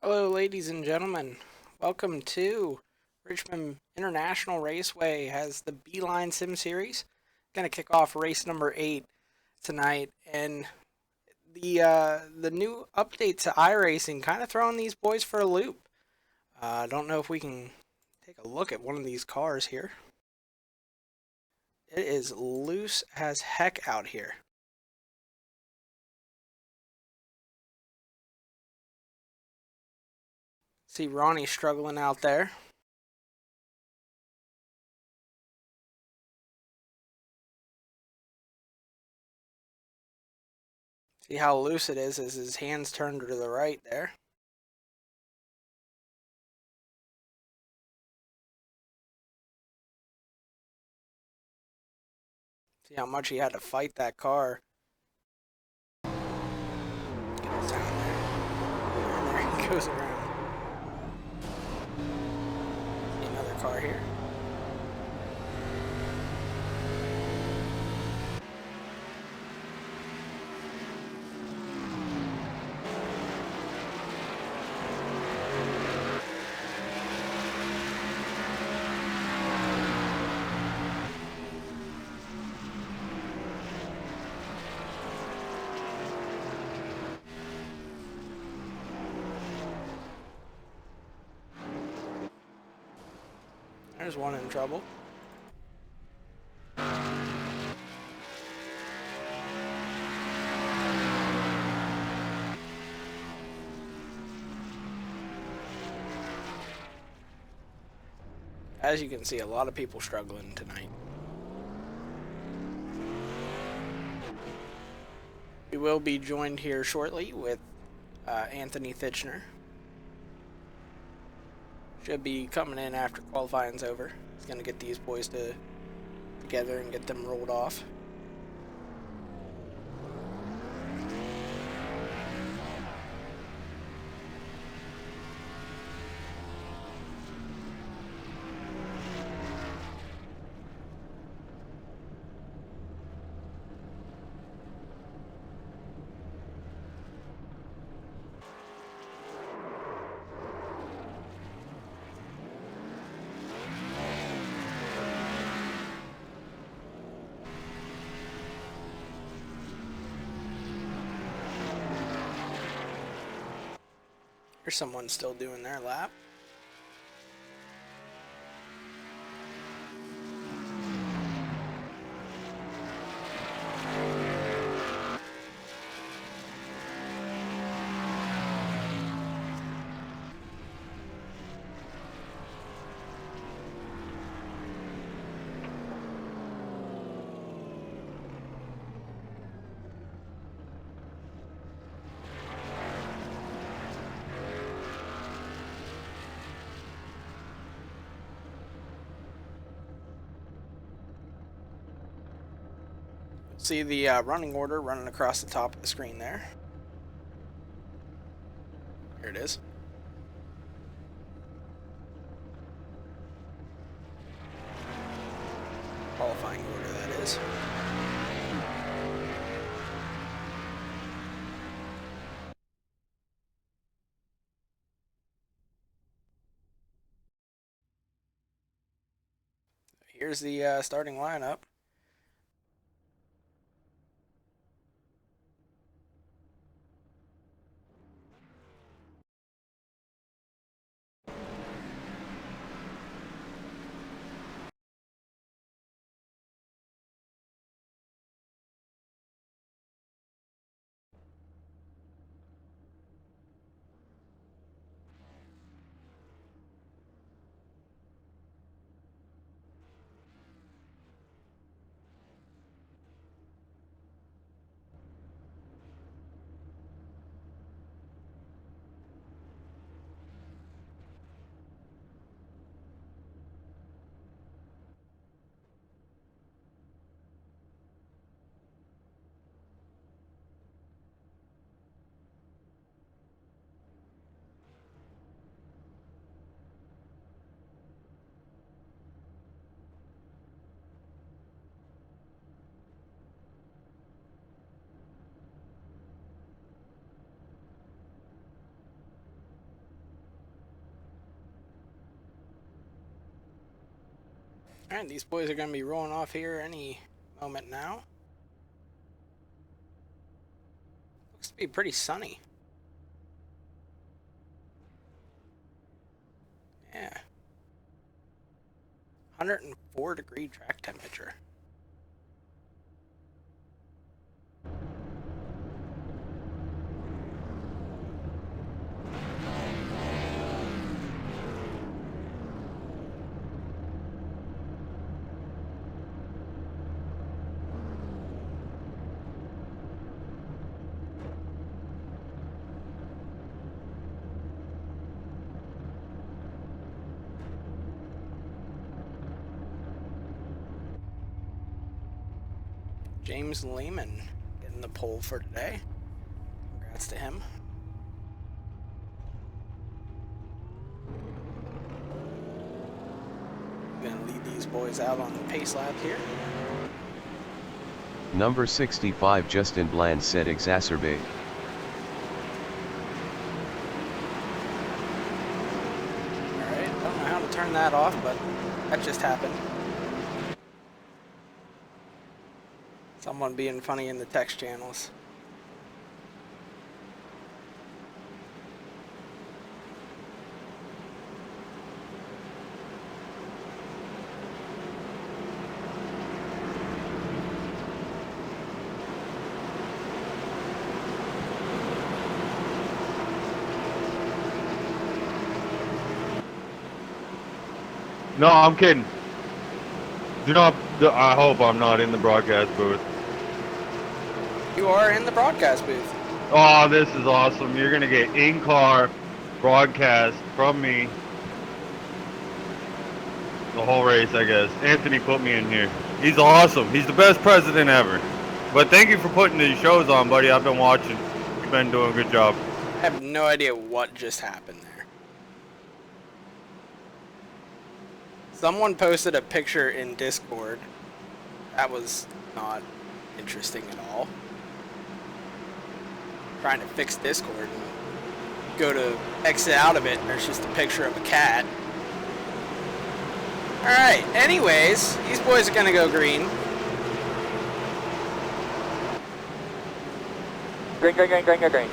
Hello, ladies and gentlemen. Welcome to Richmond International Raceway has the BeelineSim series. Going to kick off race number 8 tonight, and the new update to iRacing kind of throwing these boys for a loop. I don't know if we can take a look at one of these cars here. It is loose as heck out here. See Ronnie struggling out there. See how loose it is as his hands turned to the right there. See how much he had to fight that car. Get us down there. And there he goes around. See another car here. There's one in trouble. As you can see, a lot of people struggling tonight. We will be joined here shortly with Anthony Thitchner. Should be coming in after qualifying's over. He's going to get these boys together and get them rolled off. There's someone still doing their lap. See the running order running across the top of the screen there. Here it is. Qualifying order, that is. Here's the starting lineup. Alright, these boys are going to be rolling off here any moment now. Looks to be pretty sunny. Yeah. 104-degree track temperature. James Lehman getting the pole for today. Congrats to him. Gonna lead these boys out on the pace lap here. Number 65 Justin Bland said exacerbate. Alright, don't know how to turn that off, but that just happened. Someone being funny in the text channels. No, I'm kidding. Do not. I hope I'm not in the broadcast booth. You are in the broadcast booth. Oh, this is awesome. You're going to get in-car broadcast from me. The whole race, I guess. Anthony put me in here. He's awesome. He's the best president ever. But thank you for putting these shows on, buddy. I've been watching. You've been doing a good job. I have no idea what just happened there. Someone posted a picture in Discord. That was not interesting at all. Trying to fix Discord and go to exit out of it and there's just a picture of a cat. Alright, anyways, these boys are gonna go green. Green, green, green, green, green, green.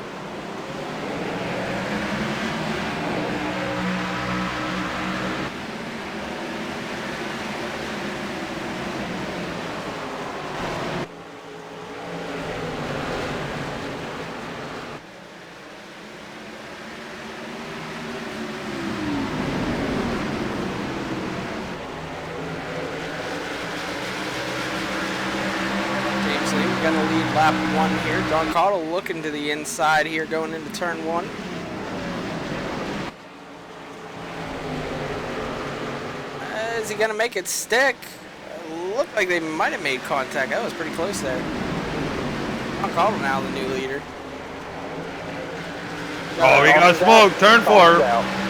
Gonna lead lap 1 here. John Cottle looking to the inside here going into turn 1. Is he gonna make it stick? Looked like they might have made contact. That was pretty close there. John Cottle now the new leader. Oh, we got smoke. Turn 4.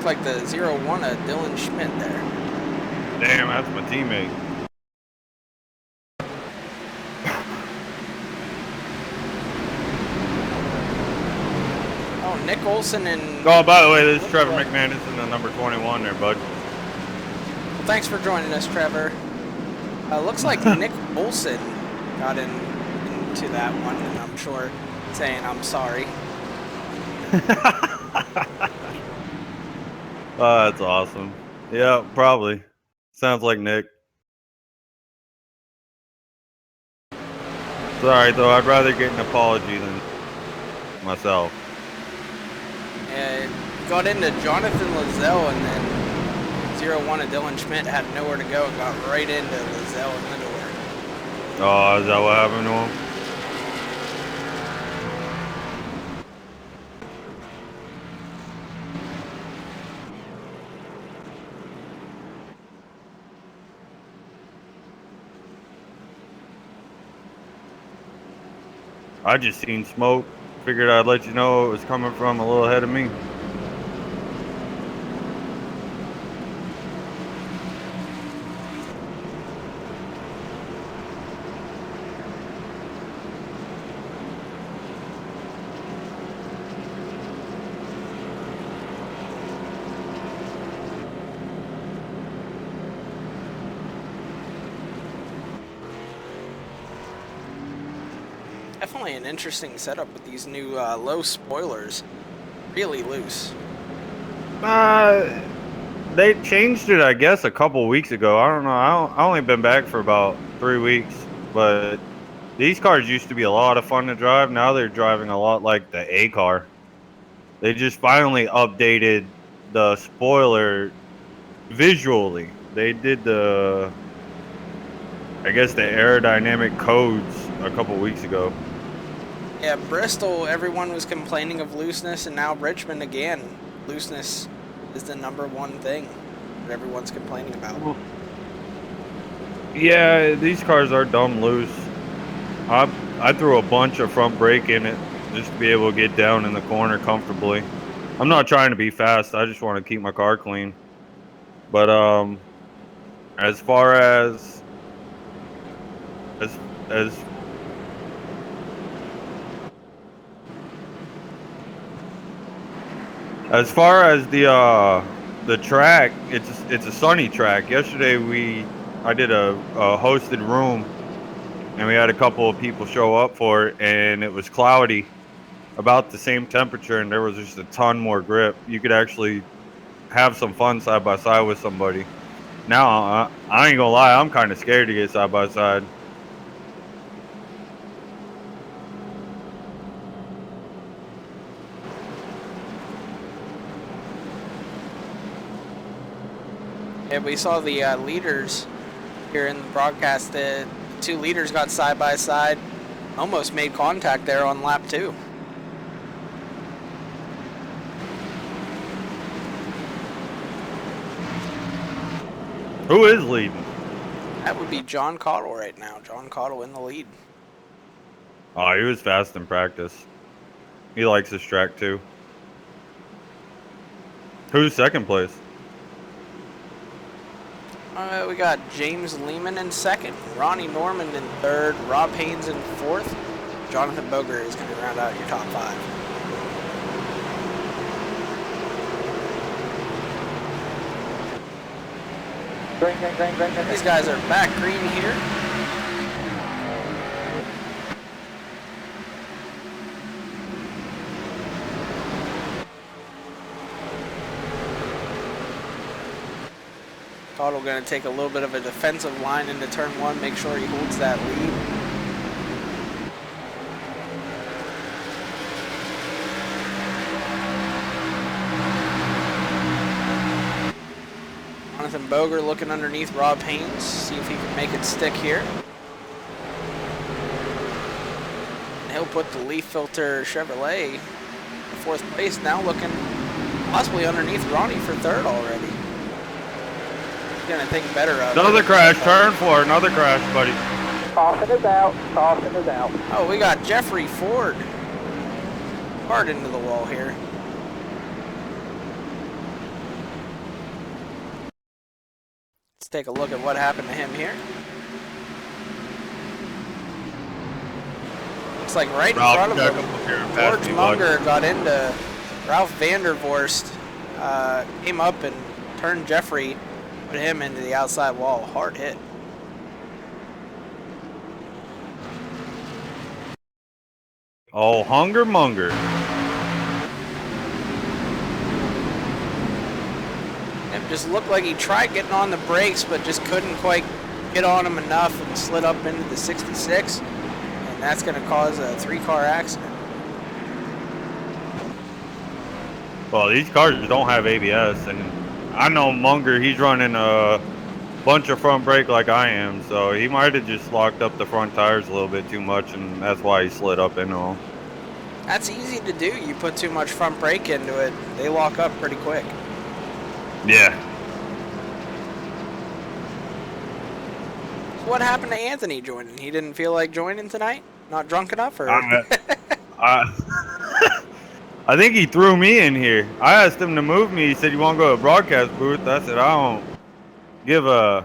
Like the 0-1 of Dylan Schmidt there. Damn, that's my teammate. Oh, Nick Olson and... Oh, by the way, this is Trevor McManus in the number 21 there, bud. Well, thanks for joining us, Trevor. Looks like Nick Olson got into that one, and I'm sure saying I'm sorry. Oh, that's awesome. Yeah, probably. Sounds like Nick. Sorry, though. I'd rather get an apology than myself. And got into Jonathan Lizelle, and then 0-1 of Dylan Schmidt had nowhere to go and got right into Lizelle in the door. Oh, is that what happened to him? I just seen smoke. Figured I'd let you know it was coming from a little ahead of me. Definitely an interesting setup with these new low spoilers. Really loose. They changed it, I guess, a couple weeks ago. I don't know. I only been back for about 3 weeks, but these cars used to be a lot of fun to drive. Now they're driving a lot like the A car. They just finally updated the spoiler visually. They did I guess, the aerodynamic codes a couple weeks ago. Yeah, Bristol, everyone was complaining of looseness, and now Richmond again. Looseness is the #1 thing that everyone's complaining about. Yeah, these cars are dumb loose. I threw a bunch of front brake in it just to be able to get down in the corner comfortably. I'm not trying to be fast. I just want to keep my car clean. But as far as as far as the track, it's a sunny track. Yesterday I did a hosted room, and we had a couple of people show up for it, and it was cloudy, about the same temperature, and there was just a ton more grip. You could actually have some fun side by side with somebody. Now I ain't gonna lie, I'm kind of scared to get side by side. Yeah, we saw the leaders here in the broadcast. The two leaders got side by side, almost made contact there on lap 2. Who is leading? That would be John Cottle right now. John Cottle in the lead. Oh, he was fast in practice. He likes this track too. Who's second place? We got James Lehman in second, Ronnie Norman in third, Rob Haynes in fourth. Jonathan Boger is going to round out your top 5. Green, green, green, green, green. These guys are back green here. Cottle going to take a little bit of a defensive line into turn 1, make sure he holds that lead. Jonathan Boger looking underneath Rob Haynes, see if he can make it stick here. And he'll put the leaf filter Chevrolet in 4th place, now looking possibly underneath Ronnie for 3rd already. He's gonna think better of it. Another crash, turn 4, another crash, buddy. Caution is out, caution is out. Oh, we got Jeffrey Ford hard into the wall here. Let's take a look at what happened to him here. Looks like right in front of him, George Munger got into Ralph Vandervorst, came up and turned Jeffrey, put him into the outside wall. Hard hit. Oh, Hunger Munger. It just looked like he tried getting on the brakes, but just couldn't quite get on them enough and slid up into the 66. And that's going to cause a 3-car accident. Well, these cars don't have ABS, and I know Munger, he's running a bunch of front brake like I am, so he might have just locked up the front tires a little bit too much, and that's why he slid up into them. That's easy to do. You put too much front brake into it, they lock up pretty quick. Yeah. So what happened to Anthony joining? He didn't feel like joining tonight? Not drunk enough? Or? I think he threw me in here. I asked him to move me. He said, "You want to go to a broadcast booth?" I said, "I don't give a..."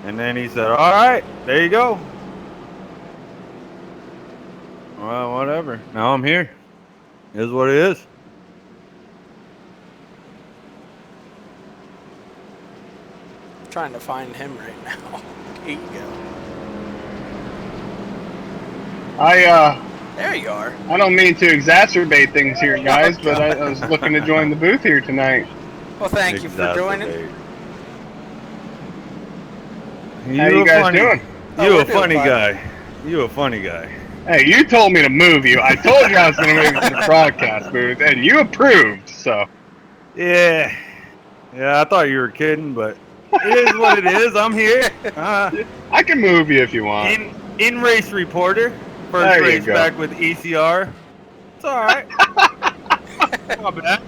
And then he said, "All right, there you go." Well, whatever. Now I'm here. It is what it is. I'm trying to find him right now. Here you go. There you are. I don't mean to exacerbate things here, guys, Oh, but I was looking to join the booth here tonight. Well, thank you for joining. Exacerbate. How you guys funny, doing? You we're a doing funny fine. guy. You a funny guy. Hey, you told me to move you. I told you I was going to move you to the broadcast booth, and you approved, so. Yeah. Yeah, I thought you were kidding, but it is what it is. I'm here. I can move you if you want. In race reporter. First There you race go. back with ECR. It's all right. Not bad.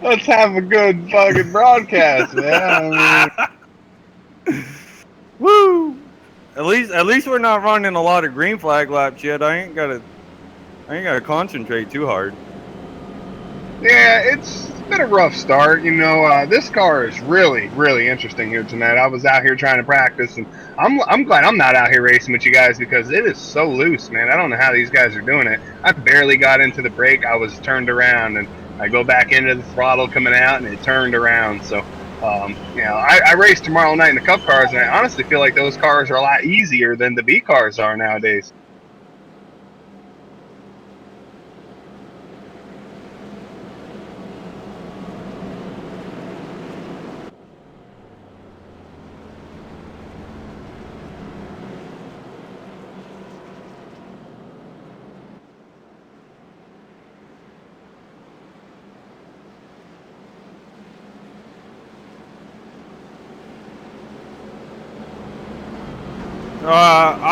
Let's have a good fucking broadcast, man. I mean, Woo! At least we're not running a lot of green flag laps yet. I ain't gotta concentrate too hard. yeah, it's been a rough start. You know, this car is really, really interesting here tonight. I was out here trying to practice, and I'm glad I'm not out here racing with you guys because it is so loose, man. I don't know how these guys are doing it. I barely got into the brake. I was turned around, and I go back into the throttle coming out, and it turned around. So, you know, I race tomorrow night in the Cup cars, and I honestly feel like those cars are a lot easier than the B cars are nowadays.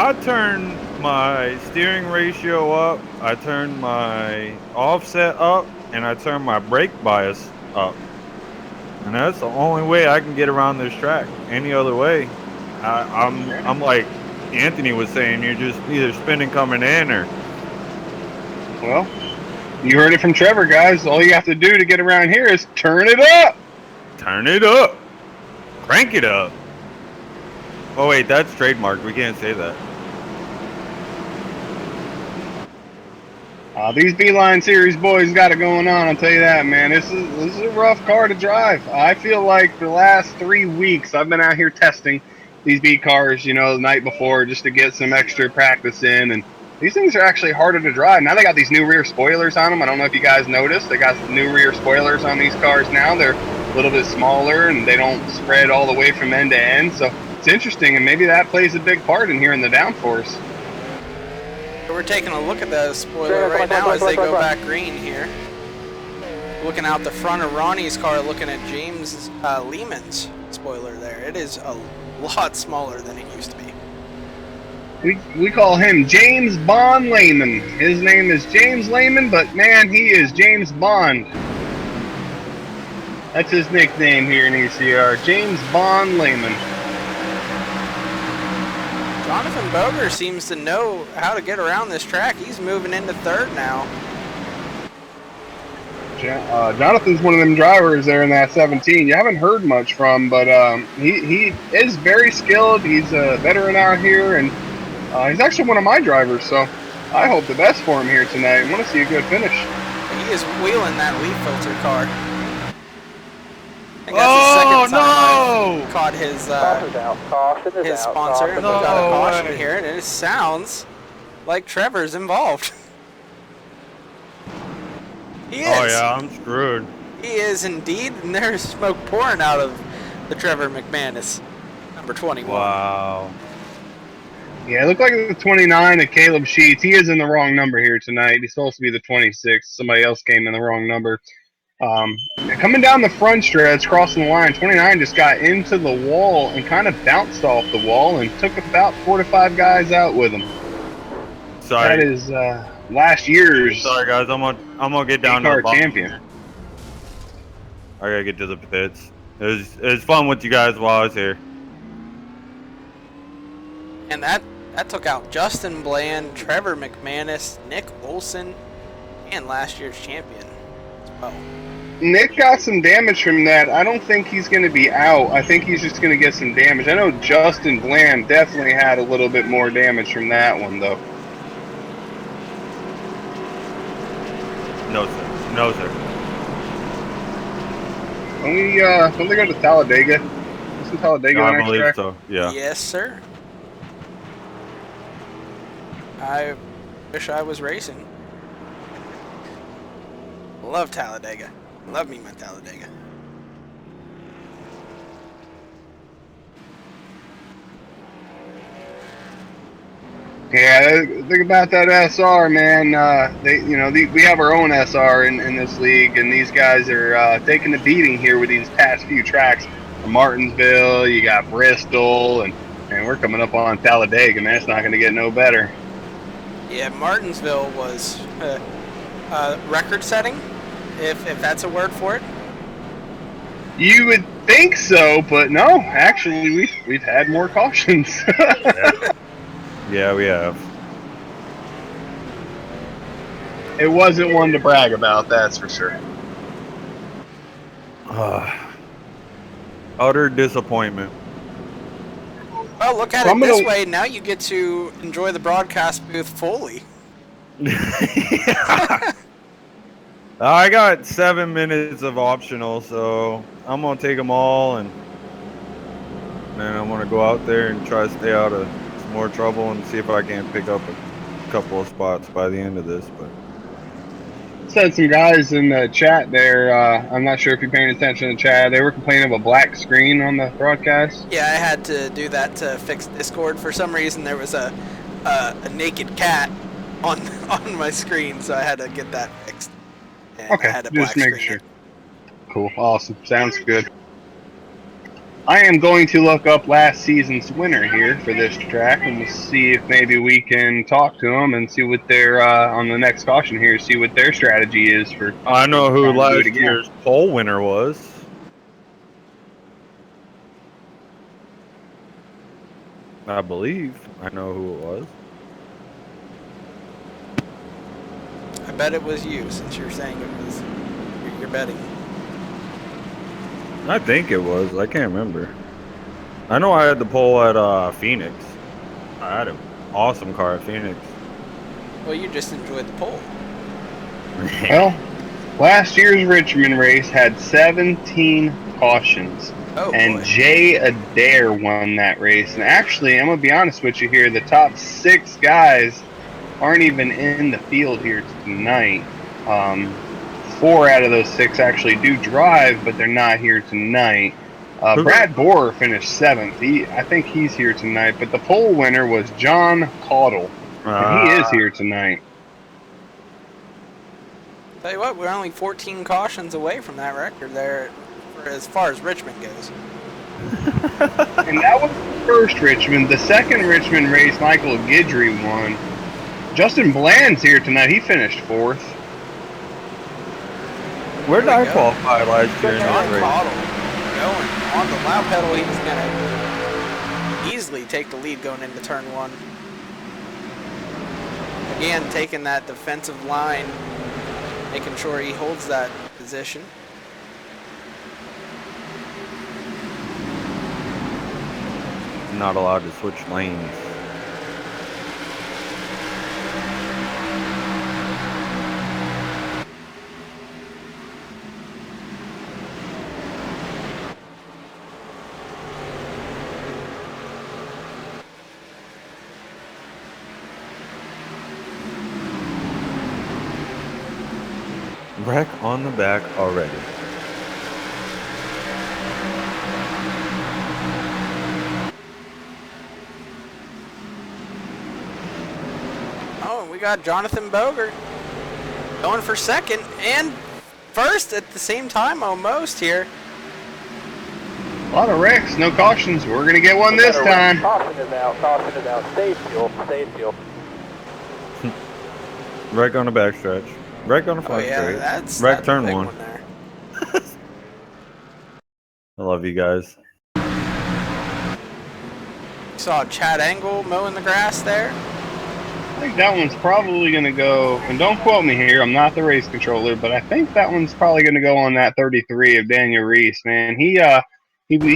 I turned my steering ratio up, I turned my offset up, and I turned my brake bias up. And that's the only way I can get around this track. Any other way, I'm like Anthony was saying, you're just either spinning coming in or. Well, you heard it from Trevor, guys. All you have to do to get around here is turn it up. Turn it up. Crank it up. Oh wait, that's trademarked. We can't say that. These Beeline Series boys got it going on, I'll tell you that, man. This is a rough car to drive. I feel like the last 3 weeks I've been out here testing these B cars, you know, the night before just to get some extra practice in, and these things are actually harder to drive. Now they got these new rear spoilers on them. I don't know if you guys noticed. They got new rear spoilers on these cars now. They're a little bit smaller and they don't spread all the way from end to end. So it's interesting, and maybe that plays a big part in here in the downforce. We're taking a look at the spoiler right now as they go back green here. Looking out the front of Ronnie's car, looking at James Lehman's spoiler there. It is a lot smaller than it used to be. We call him James Bond Lehman. His name is James Lehman, but man, he is James Bond. That's his nickname here in ECR, James Bond Lehman. Jonathan Boger seems to know how to get around this track. He's moving into third now. Jonathan's one of them drivers there in that 17. You haven't heard much from, but he is very skilled. He's a veteran out here, and he's actually one of my drivers, so I hope the best for him here tonight. I want to see a good finish. He is wheeling that leaf filter car. I think Oh, that's the second time no! I've caught his His sponsor, and we No got a caution way. here, and it sounds like Trevor's involved. He is. Oh yeah, I'm screwed. He is indeed, and there's smoke pouring out of the Trevor McManus, number 21. Wow. Yeah, it looked like the 29 of Caleb Sheets. He is in the wrong number here tonight. He's supposed to be the 26. Somebody else came in the wrong number. Coming down the front stretch, crossing the line, 29 just got into the wall and kind of bounced off the wall and took about 4 to 5 guys out with him. Sorry. That is last year's Sorry guys, I'm gonna get down to the car bottom. champion. I gotta get to the pits. It was fun with you guys while I was here. And that took out Justin Bland, Trevor McManus, Nick Olson, and last year's champion as well. Nick got some damage from that. I don't think he's going to be out. I think he's just going to get some damage. I know Justin Bland definitely had a little bit more damage from that one, though. No sir. No sir. Don't they go to Talladega? Isn't Talladega the I next believe track? so. Yeah. Yes, sir. I wish I was racing. Love Talladega. Love me my Talladega. Yeah, think about that SR, man. We have our own SR in this league, and these guys are taking the beating here with these past few tracks. From Martinsville, you got Bristol, and we're coming up on Talladega, man. It's not going to get no better. Yeah, Martinsville was record-setting, if that's a word for it. You would think so, but no. Actually, we've had more cautions. Yeah, we have. It wasn't one to brag about, that's for sure. Utter disappointment. Well, look at it this way. Now you get to enjoy the broadcast booth fully. I got 7 minutes of optional, so I'm going to take them all, and then I'm going to go out there and try to stay out of some more trouble and see if I can pick up a couple of spots by the end of this. But said some guys in the chat there, I'm not sure if you're paying attention to the chat, they were complaining of a black screen on the broadcast. Yeah, I had to do that to fix Discord. For some reason, there was a naked cat on my screen, so I had to get that fixed. And okay, I had a just black make screen. sure. Cool, awesome, sounds good. I am going to look up last season's winner here for this track, and we'll see if maybe we can talk to them and see what their on the next caution here, see what their strategy is for. I know who last year's pole winner was. I believe I know who it was. I bet it was you, since you're saying it was. You're betting. I think it was. I can't remember. I know I had the pole at Phoenix. I had an awesome car at Phoenix. Well, you just enjoyed the pole. Well, last year's Richmond race had 17 cautions. Oh, and boy. Jay Adair won that race. And actually, I'm going to be honest with you here, the top 6 guys aren't even in the field here tonight. 4 out of those 6 actually do drive, but they're not here tonight. Brad Borer finished 7th. I think he's here tonight, but the pole winner was John Caudle, and he is here tonight. Tell you what, we're only 14 cautions away from that record there, as far as Richmond goes. And that was the first Richmond. The second Richmond race, Michael Guidry won. Justin Bland's here tonight. He finished 4th. Where did I qualify last year in John that race? Caudle going on the loud pedal. He's going to easily take the lead going into turn 1. Again, taking that defensive line, making sure he holds that position. Not allowed to switch lanes. Wreck on the back already. Oh, we got Jonathan Bogert going for second and first at the same time almost here. A lot of wrecks, no cautions. We're going to get one this time. Caution is out, stay fuel. Wreck on the backstretch. Wreck on the front straight. That's wreck turn big 1. there. I love you guys. Saw Chad Angle mowing the grass there. I think that one's probably going to go, and don't quote me here, I'm not the race controller, but I think that one's probably going to go on that 33 of Daniel Reese, man. He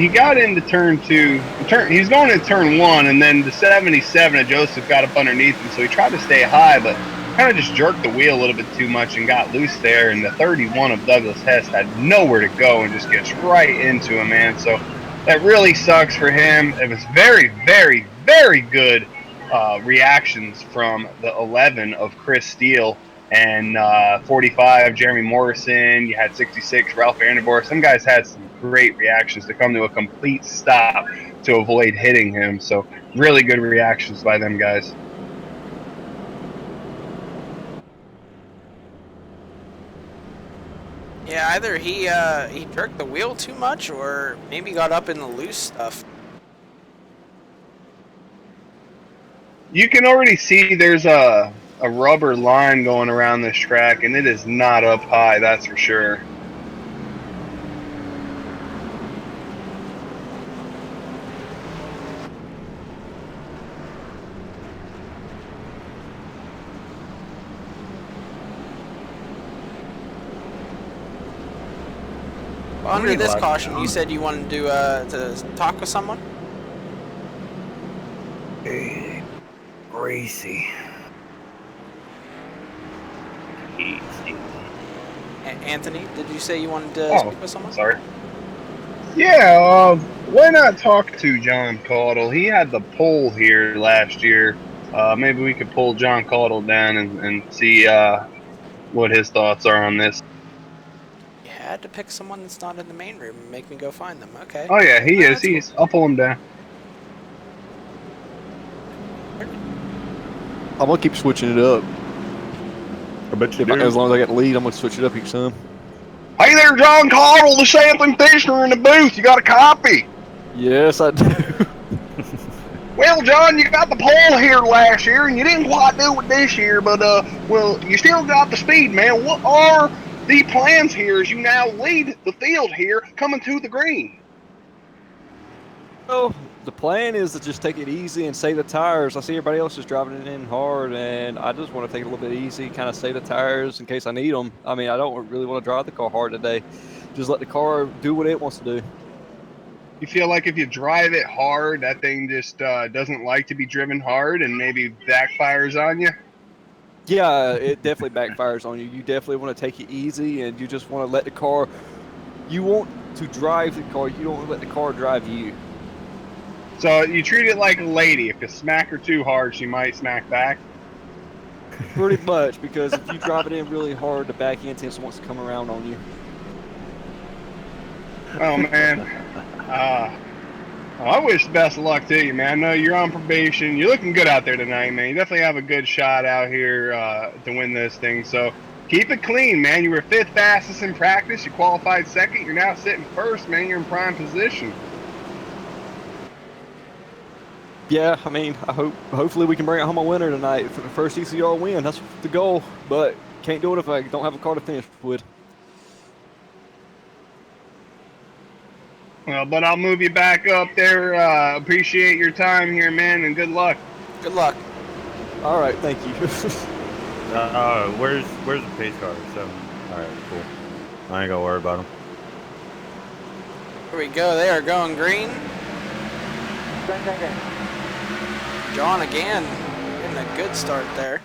got into turn 2, he's going into turn 1, and then the 77 of Joseph got up underneath him, so he tried to stay high, but kind of just jerked the wheel a little bit too much and got loose there, and the 31 of Douglas Hess had nowhere to go and just gets right into him, man. So that really sucks for him. It was very, very, very good reactions from the 11 of Chris Steele and 45 Jeremy Morrison. You had 66 Ralph Vanderborg. Some guys had some great reactions to come to a complete stop to avoid hitting him. So really good reactions by them guys. Yeah, either he jerked the wheel too much, or maybe got up in the loose stuff. You can already see there's a rubber line going around this track, and it is not up high, that's for sure. Well, under this caution, you said you wanted to talk with someone? Hey, Gracie. Easy. Anthony, did you say you wanted to speak with someone? Sorry. Yeah, why not talk to John Caudle? He had the pole here last year. Maybe we could pull John Caudle down and see what his thoughts are on this. You had to pick someone that's not in the main room and make me go find them. Okay. Oh yeah, he is. That's He is. I'll pull him down. I'm gonna keep switching it up. I bet you do. As long as I get the lead, I'm gonna switch it up each time. Hey there, John Caudle, the sampling Fishner in the booth. You got a copy? Yes, I do. Well, John, you got the pole here last year, and you didn't quite do it this year, but, well, you still got the speed, man. What are the plans here as you now lead the field here coming to the green? Well, the plan is to just take it easy and save the tires. I see everybody else is driving it in hard, and I just want to take it a little bit easy, kind of save the tires in case I need them. I mean, I don't really want to drive the car hard today. Just let the car do what it wants to do. You feel like if you drive it hard, that thing just doesn't like to be driven hard and maybe backfires on you? Yeah, it definitely backfires on you. You definitely want to take it easy, and you just want to let the car. You want to drive the car. You don't want to let the car drive you. So you treat it like a lady. If you smack her too hard, she might smack back? Pretty much, because if you drive it in really hard, the back end tends to wants to come around on you. Oh, man. I wish the best of luck to you, man. I know you're on probation. You're looking good out there tonight, man. You definitely have a good shot out here to win this thing. So keep it clean, man. You were fifth fastest in practice. You qualified second. You're now sitting first, man. You're in prime position. Yeah, I mean, hopefully we can bring it home a winner tonight for the first ECR win. That's the goal, but can't do it if I don't have a car to finish with. Well, but I'll move you back up there. Appreciate your time here, man, and good luck. Good luck. All right, thank you. Where's the pace car? 7. All right, cool. I ain't gonna worry about them. Here we go. They are going green. John again getting a good start there.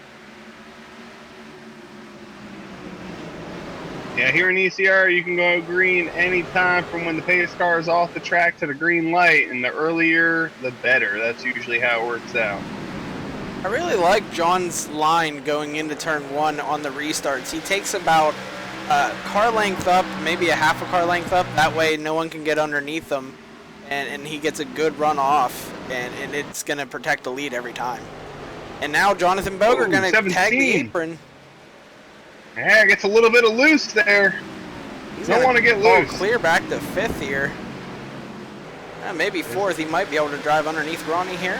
Yeah, here in ECR, you can go green anytime from when the pace car is off the track to the green light, and the earlier, the better. That's usually how it works out. I really like John's line going into turn 1 on the restarts. He takes about a car length up, maybe a half a car length up. That way no one can get underneath him, and he gets a good run off, and it's going to protect the lead every time. And now Jonathan Boger going to tag the apron. Yeah, gets a little bit of loose there. Don't want to get loose. Clear back to 5th here. Maybe 4th. He might be able to drive underneath Ronnie here.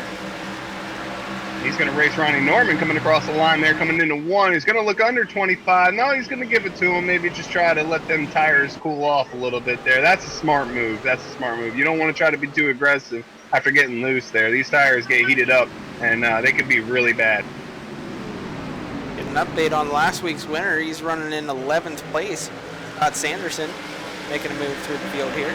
He's going to race Ronnie Norman coming across the line there, coming into 1. He's going to look under 25. No, he's going to give it to him. Maybe just try to let them tires cool off a little bit there. That's a smart move. That's a smart move. You don't want to try to be too aggressive after getting loose there. These tires get heated up, and they could be really bad. Get an update on last week's winner. He's running in 11th place. Scott Sanderson making a move through the field here.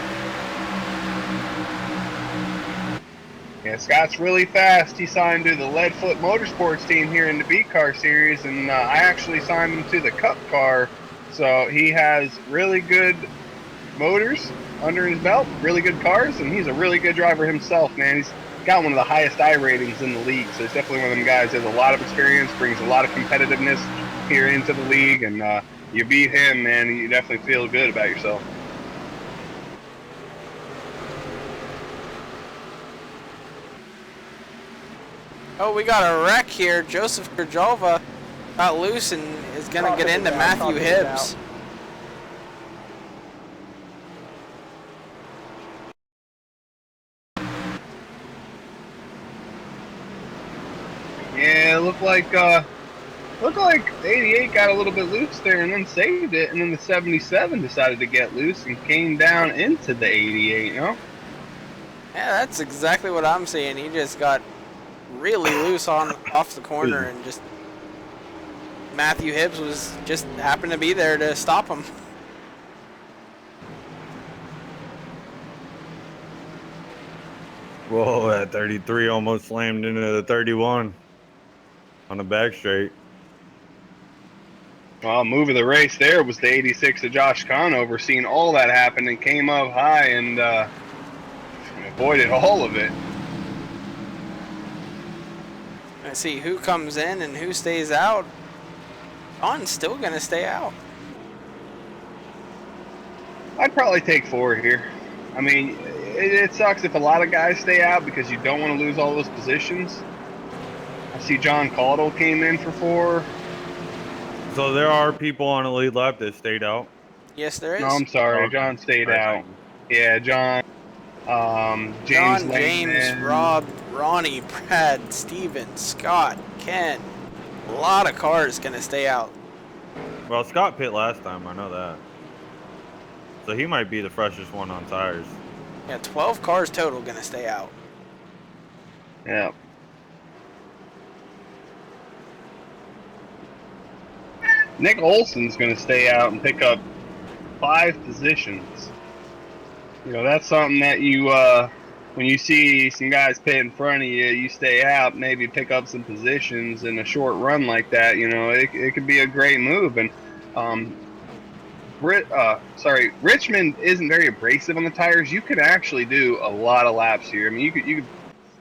Yeah, Scott's really fast. He signed to the Leadfoot Motorsports team here in the B Car Series, and I actually signed him to the Cup car. So he has really good motors. under his belt, really good cars, and he's a really good driver himself, man. He's got one of the highest I ratings in the league, so he's definitely one of them guys that has a lot of experience, brings a lot of competitiveness here into the league, and you beat him, man, you definitely feel good about yourself. Oh, we got a wreck here. Joseph Krajova got loose and is going to get into Matthew Hibbs. Yeah, it looked like the 88 got a little bit loose there and then saved it, and then the 77 decided to get loose and came down into the 88, you know? Yeah, that's exactly what I'm seeing. He just got really loose off the corner, and just Matthew Hibbs was just happened to be there to stop him. Whoa, that 33 almost slammed into the 31 on the back straight. Well, move of the race there was the 86 of Josh Conover, seeing all that happen and came up high and avoided all of it. Let's see who comes in and who stays out. John's still going to stay out. I'd probably take 4 here. I mean, it sucks if a lot of guys stay out because you don't want to lose all those positions. I see John Caudle came in for 4. So there are people on the lead lap that stayed out. Yes, there is. No, I'm sorry. Okay. John stayed All right, out. Yeah, John. James John, Langman. James, Rob, Ronnie, Brad, Steven, Scott, Ken. A lot of cars going to stay out. Well, Scott pit last time, I know that. So he might be the freshest one on tires. Yeah, 12 cars total going to stay out. Yeah. Nick Olson's going to stay out and pick up 5 positions. You know, that's something that you, when you see some guys pit in front of you, you stay out, maybe pick up some positions in a short run like that. You know, it could be a great move. And Richmond isn't very abrasive on the tires. You could actually do a lot of laps here. I mean, you could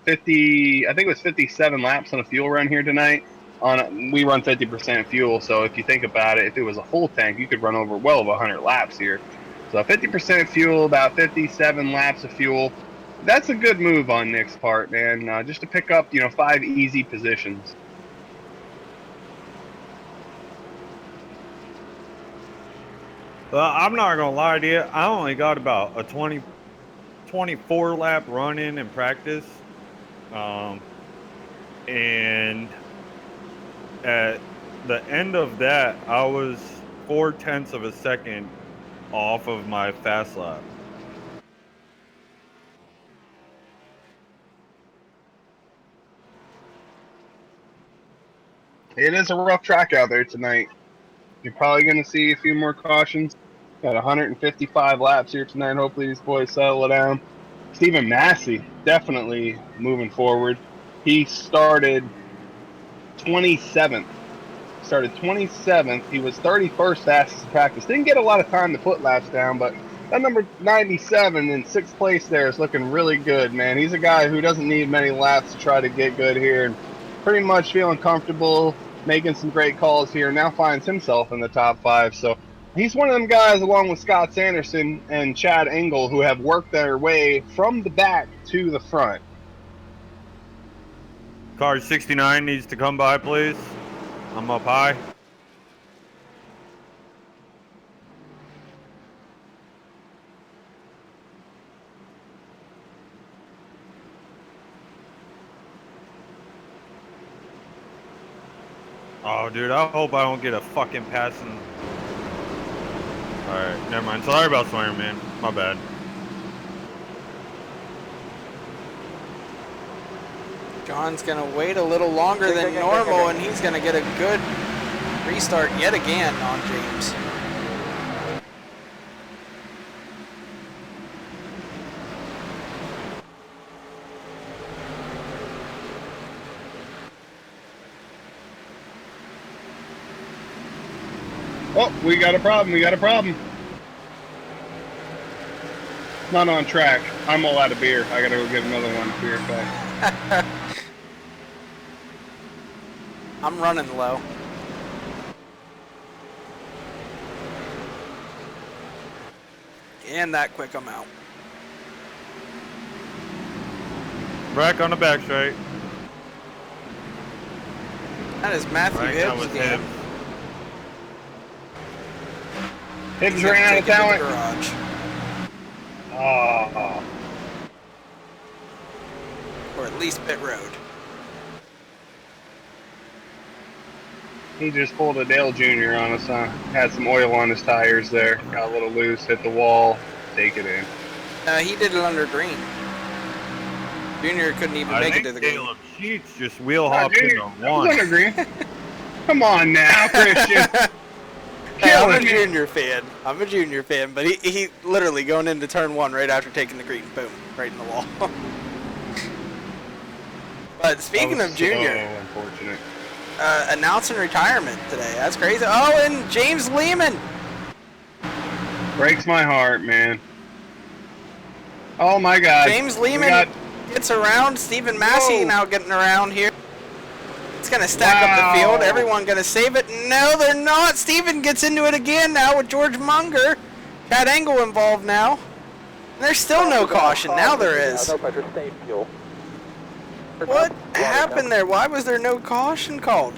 50, I think it was 57 laps on a fuel run here tonight. We run 50% fuel, so if you think about it, if it was a full tank, you could run over well over 100 laps here. So 50% fuel, about 57 laps of fuel. That's a good move on Nick's part, man. Just to pick up, 5 easy positions. Well, I'm not gonna lie to you. I only got about a 24 lap run in practice, and at the end of that, I was 0.4 of a second off of my fast lap. It is a rough track out there tonight. You're probably going to see a few more cautions. Got 155 laps here tonight. Hopefully these boys settle it down. Stephen Massey, definitely moving forward. He started 27th. He was 31st fastest in practice. Didn't get a lot of time to put laps down, but that number 97 in 6th place there is looking really good, man. He's a guy who doesn't need many laps to try to get good here, and pretty much feeling comfortable, making some great calls here, now finds himself in the top 5. So he's one of them guys, along with Scott Sanderson and Chad Engel, who have worked their way from the back to the front. Car 69 needs to come by, please. I'm up high. Oh, dude, I hope I don't get a fucking passing. Alright, never mind. Sorry about swearing, man. My bad. John's going to wait a little longer than normal, and he's going to get a good restart yet again on James. Oh, we got a problem. Not on track. I'm all out of beer. I gotta go get another one. Be right back. I'm running low. And that quick, I'm out. Back on the back straight. That is Matthew Right, that was Hibbs again. Hibbs He's ran gonna out of take it to the talent. garage. Oh. Or at least pit road. He just pulled a Dale Jr. on us, huh? Had some oil on his tires there. Got a little loose, hit the wall. Take it in. He did it under green. Junior couldn't even make it to the green. Caleb Sheets just wheel hopped Junior, into that was one. under green. Come on now, Christian. Hey, I'm a Killing me. Junior fan. I'm a Junior fan, but he literally going into turn 1 right after taking the green, boom, right in the wall. But speaking That was of Junior, so unfortunate. announcing retirement today. That's crazy. Oh, and James Lehman. Breaks my heart, man. Oh my God. James We Lehman got- gets around. Stephen Massey Whoa. now getting around here. It's going to stack up the field. Wow. Everyone going to save it. No, they're not. Stephen gets into it again now with George Munger. Cat Angle involved now. And there's still no caution. Now there is. No pressure, stay fuel. What happened there? Why was there no caution called?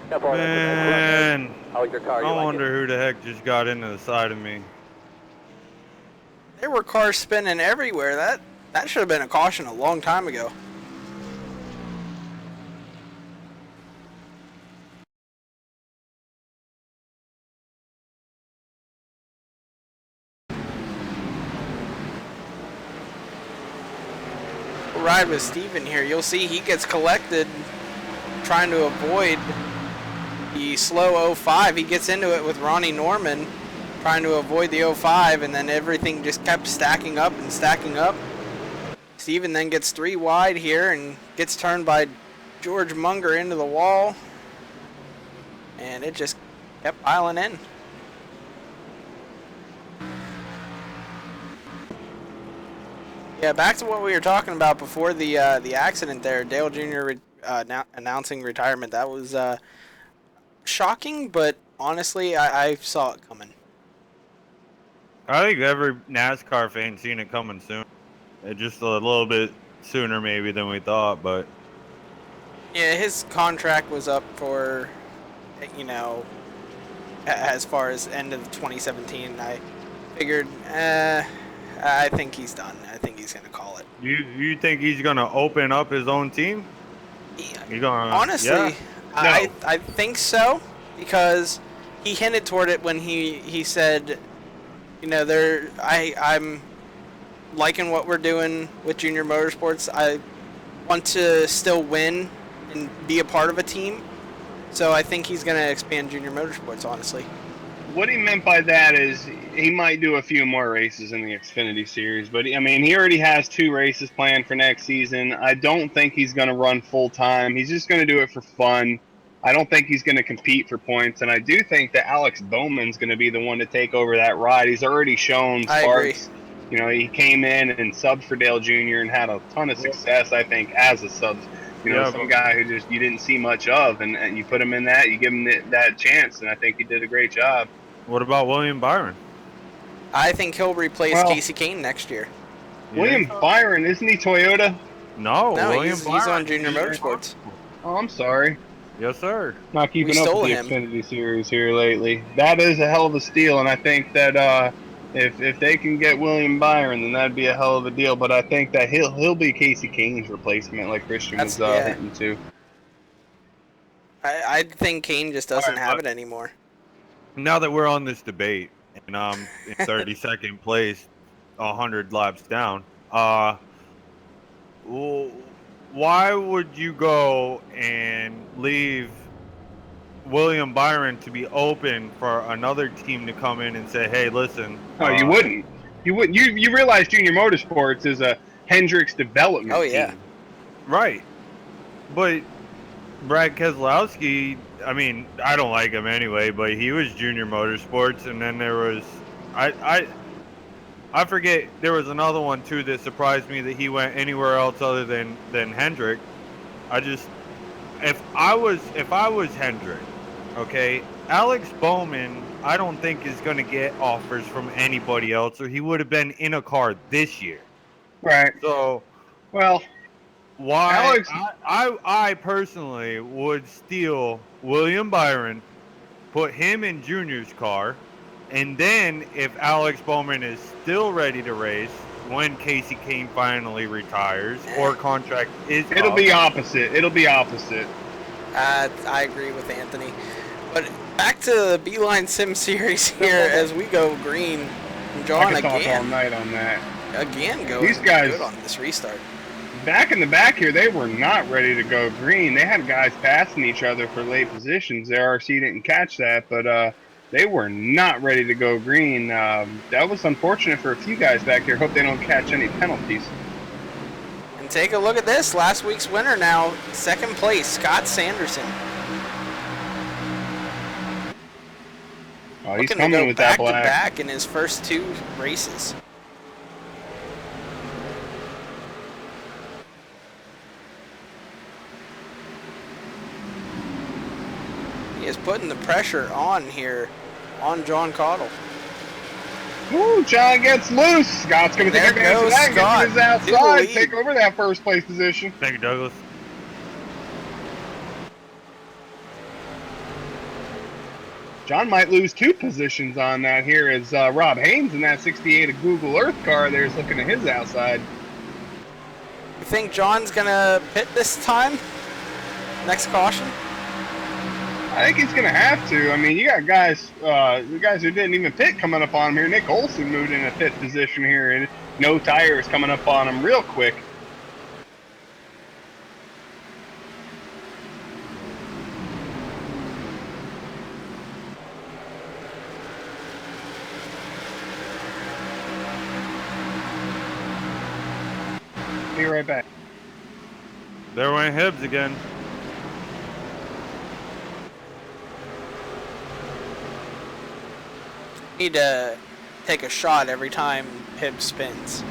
Man, I like your car. I wonder who the heck just got into the side of me. There were cars spinning everywhere. That should have been a caution a long time ago. We'll ride with Steven here. You'll see he gets collected trying to avoid the slow 05. He gets into it with Ronnie Norman trying to avoid the 05, and then everything just kept stacking up and stacking up. Steven then gets 3 wide here and gets turned by George Munger into the wall, and it just kept piling in. Yeah, back to what we were talking about before the accident there. Dale Jr. Announcing retirement. That was shocking, but honestly, I saw it coming. I think every NASCAR fan seen it coming soon. Just a little bit sooner maybe than we thought, but Yeah, his contract was up for, as far as end of 2017. I figured, I think he's done. I think he's gonna call it. you think he's gonna open up his own team? He's gonna, Honestly, yeah. I think so, because he hinted toward it when he said, I'm liking what we're doing with Junior Motorsports. I want to still win and be a part of a team. So I think he's going to expand Junior Motorsports, honestly. What he meant by that is he might do a few more races in the Xfinity Series, but he already has 2 races planned for next season. I don't think he's going to run full time. He's just going to do it for fun. I don't think he's going to compete for points, and I do think that Alex Bowman's going to be the one to take over that ride. He's already shown sparks. He came in and subbed for Dale Jr. and had a ton of success, I think, as a sub. Some guy who just you didn't see much of, and you put him in that, you give him that chance, and I think he did a great job. What about William Byron? I think he'll replace Casey Kane next year. William Byron, isn't he Toyota? No, William he's Byron. on Junior Motorsports. Oh, I'm sorry. Yes, sir. Not keeping up with the Xfinity Series here lately. That is a hell of a steal, and I think that if they can get William Byron, then that'd be a hell of a deal. But I think that he'll be Casey Kane's replacement, like Christian was hinting to. I think Kane just doesn't have it anymore. Now that we're on this debate, and I'm in 32nd place, 100 laps down, why would you go and leave William Byron to be open for another team to come in and say, hey, listen. No, you wouldn't. You wouldn't. You realize Junior Motorsports is a Hendricks development team. Right. But Brad Keselowski, I don't like him anyway, but he was Junior Motorsports, and then there was I forget, there was another one too that surprised me that he went anywhere else other than Hendrick. If I was Hendrick, okay, Alex Bowman, I don't think is going to get offers from anybody else, or he would have been in a car this year. Right. So, well, why Alex, I personally would steal William Byron, put him in Junior's car, and then if Alex Bowman is still ready to race when Casey Kane finally retires or contract is it'll up, be opposite. It'll be opposite. I agree with Anthony. But back to the BeelineSim series here as we go green. John I could talk all again. night on that. Again going These guys good on this restart. back in the back here, they were not ready to go green. They had guys passing each other for late positions. Their RC didn't catch that, but they were not ready to go green. That was unfortunate for a few guys back here. Hope they don't catch any penalties. And take a look at this. Last week's winner now, second place, Scott Sanderson. Oh, he's Looking coming to go with back that black. to back in his first 2 races. He is putting the pressure on here on John Cottle. Ooh, John gets loose. Scott's going to take There advantage of goes that and Scott get his to the outside, lead. take over that first place position. Thank you, Douglas. John might lose 2 positions on that here as Rob Haynes in that 68 of Google Earth car there is looking at his outside. You think John's gonna pit this time? Next caution? I think he's going to have to. I mean, you got guys, the guys who didn't even pit coming up on him here. Nick Olson moved in a pit position here, and no tires coming up on him real quick. Be right back. There went Hibbs again. Need to take a shot every time Hibb spins.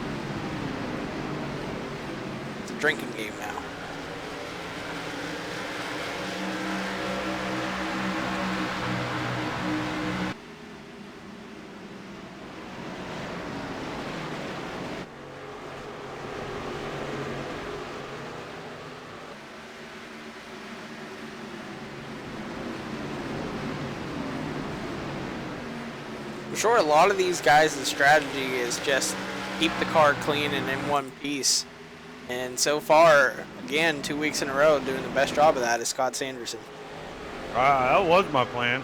It's a drinking game now. I'm sure a lot of these guys' strategy is just keep the car clean and in one piece. And so far, again, 2 weeks in a row, doing the best job of that is Scott Sanderson. That was my plan.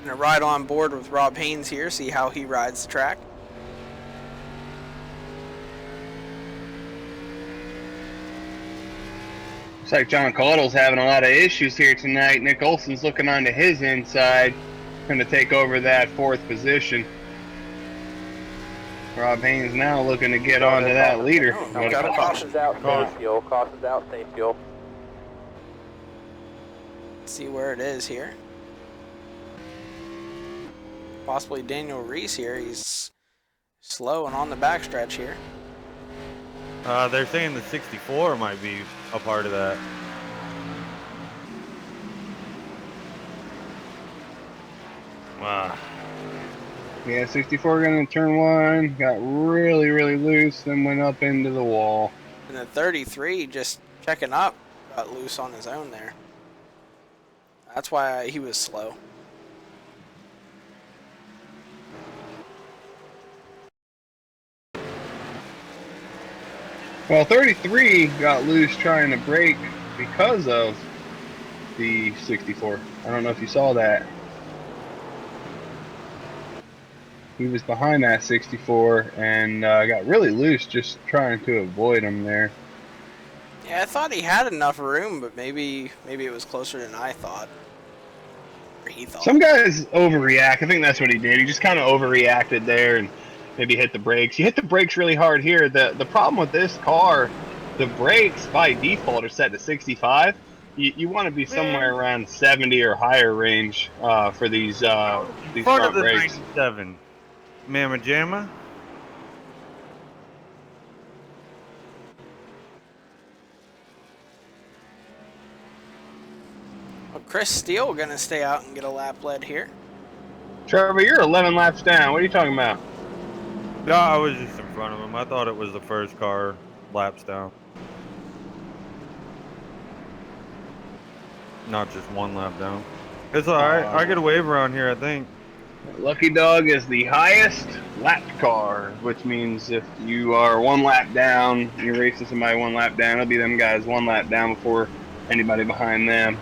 Gonna ride on board with Rob Haynes here, see how he rides the track. Looks like John Caudle's having a lot of issues here tonight. Nick Olson's looking onto his inside, going to take over that 4th position. Rob Haynes now looking to get onto that leader. Oh, got a caution. Caution's out, safe fuel. Caution's out, safe fuel. Let's see where it is here. Possibly Daniel Reese here. He's slow and on the backstretch here. They're saying the 64 might be a part of that. Wow. Yeah, 64 going to turn 1. Got really, really loose, then went up into the wall. And the 33 just checking up got loose on his own there. That's why he was slow. Well, 33 got loose trying to brake because of the 64. I don't know if you saw that. He was behind that 64 and got really loose just trying to avoid him there. Yeah, I thought he had enough room, but maybe it was closer than I thought. Or he thought. Some guys overreact. I think that's what he did. He just kind of overreacted there and maybe hit the brakes. You hit the brakes really hard here. The problem with this car, the brakes by default are set to 65. You want to be somewhere Man, around 70 or higher range for these front of front the brakes. 97. Mamma Jamma. Well, Chris Steele gonna stay out and get a lap led here. Trevor, you're 11 laps down. What are you talking about? No, I was just in front of him. I thought it was the first car laps down. Not just one lap down. It's alright. I get a wave around here, I think. Lucky Dog is the highest lapped car, which means if you are 1 lap down, you're racing somebody 1 lap down, it'll be them guys 1 lap down before anybody behind them.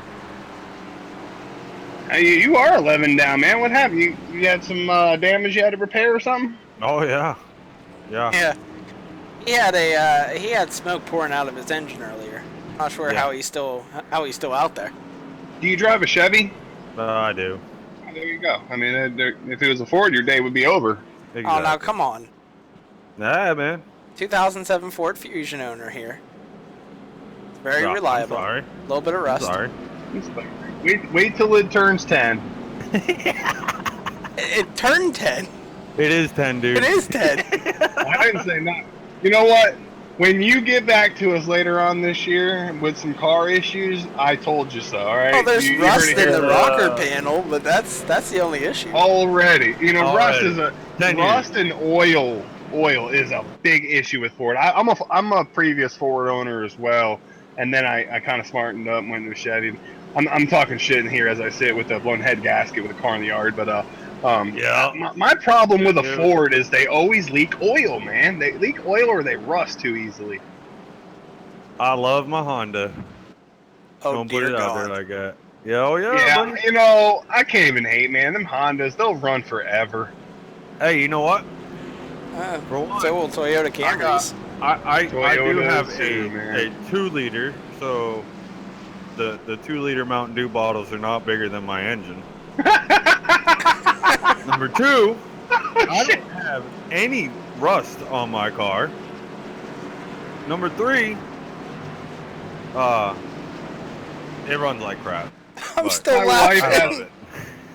You are 11 down, man. What happened? You had some damage you had to repair or something? Oh yeah. Yeah. He had smoke pouring out of his engine earlier. Not sure Yeah. how he's still out there. Do you drive a Chevy? I do. Oh, there you go. I mean, if it was a Ford, your day would be over. Exactly. Oh, now come on. Nah, man. 2007 Ford Fusion owner here. Very No, reliable. I'm sorry. A little bit of I'm rust. sorry. Wait till it turns 10. It turned 10. It is 10, dude. It is 10. I didn't say not. You know what? When you get back to us later on this year with some car issues, I told you so. All right. Oh, there's you rust heard it in here the first. rocker panel, but that's the only issue. Already. You know, Already. rust and oil is a big issue with Ford. I'm a previous Ford owner as well, and then I kind of smartened up and went to a Chevy. I'm talking shit in here as I sit with a blown head gasket with a car in the yard, but Yeah. my problem with a Dude. Ford is they always leak oil, man. They leak oil or they rust too easily. I love my Honda. Oh, Don't put dear it out God. there like that. Yeah, oh yeah, Yeah, buddy. you know, I can't even hate, man. Them Hondas, they'll run forever. Hey, you know what? For one, So will Toyota Camrys. I do Toyotas have too, man. a 2-liter, so the 2-liter Mountain Dew bottles are not bigger than my engine. Number 2, I don't have any rust on my car. Number 3, it runs like crap. I'm but still My wife laughing. I love it.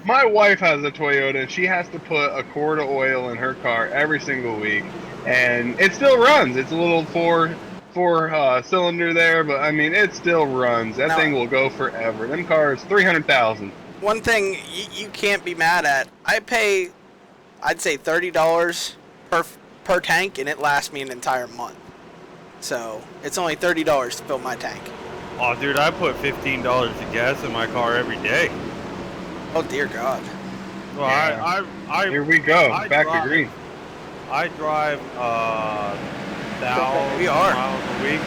My wife has a Toyota, and she has to put a quart of oil in her car every single week, and it still runs. It's a little four cylinder there, but I mean, it still runs. That Now- thing will go forever. Them cars, 300,000. One thing you can't be mad at, I pay, I'd say $30 per tank, and it lasts me an entire month. So it's only $30 to fill my tank. Oh, dude, I put $15 of gas in my car every day. Oh dear God. Well, Yeah. I Here we go, I back drive- to green. I drive 1,000 We are. miles a week.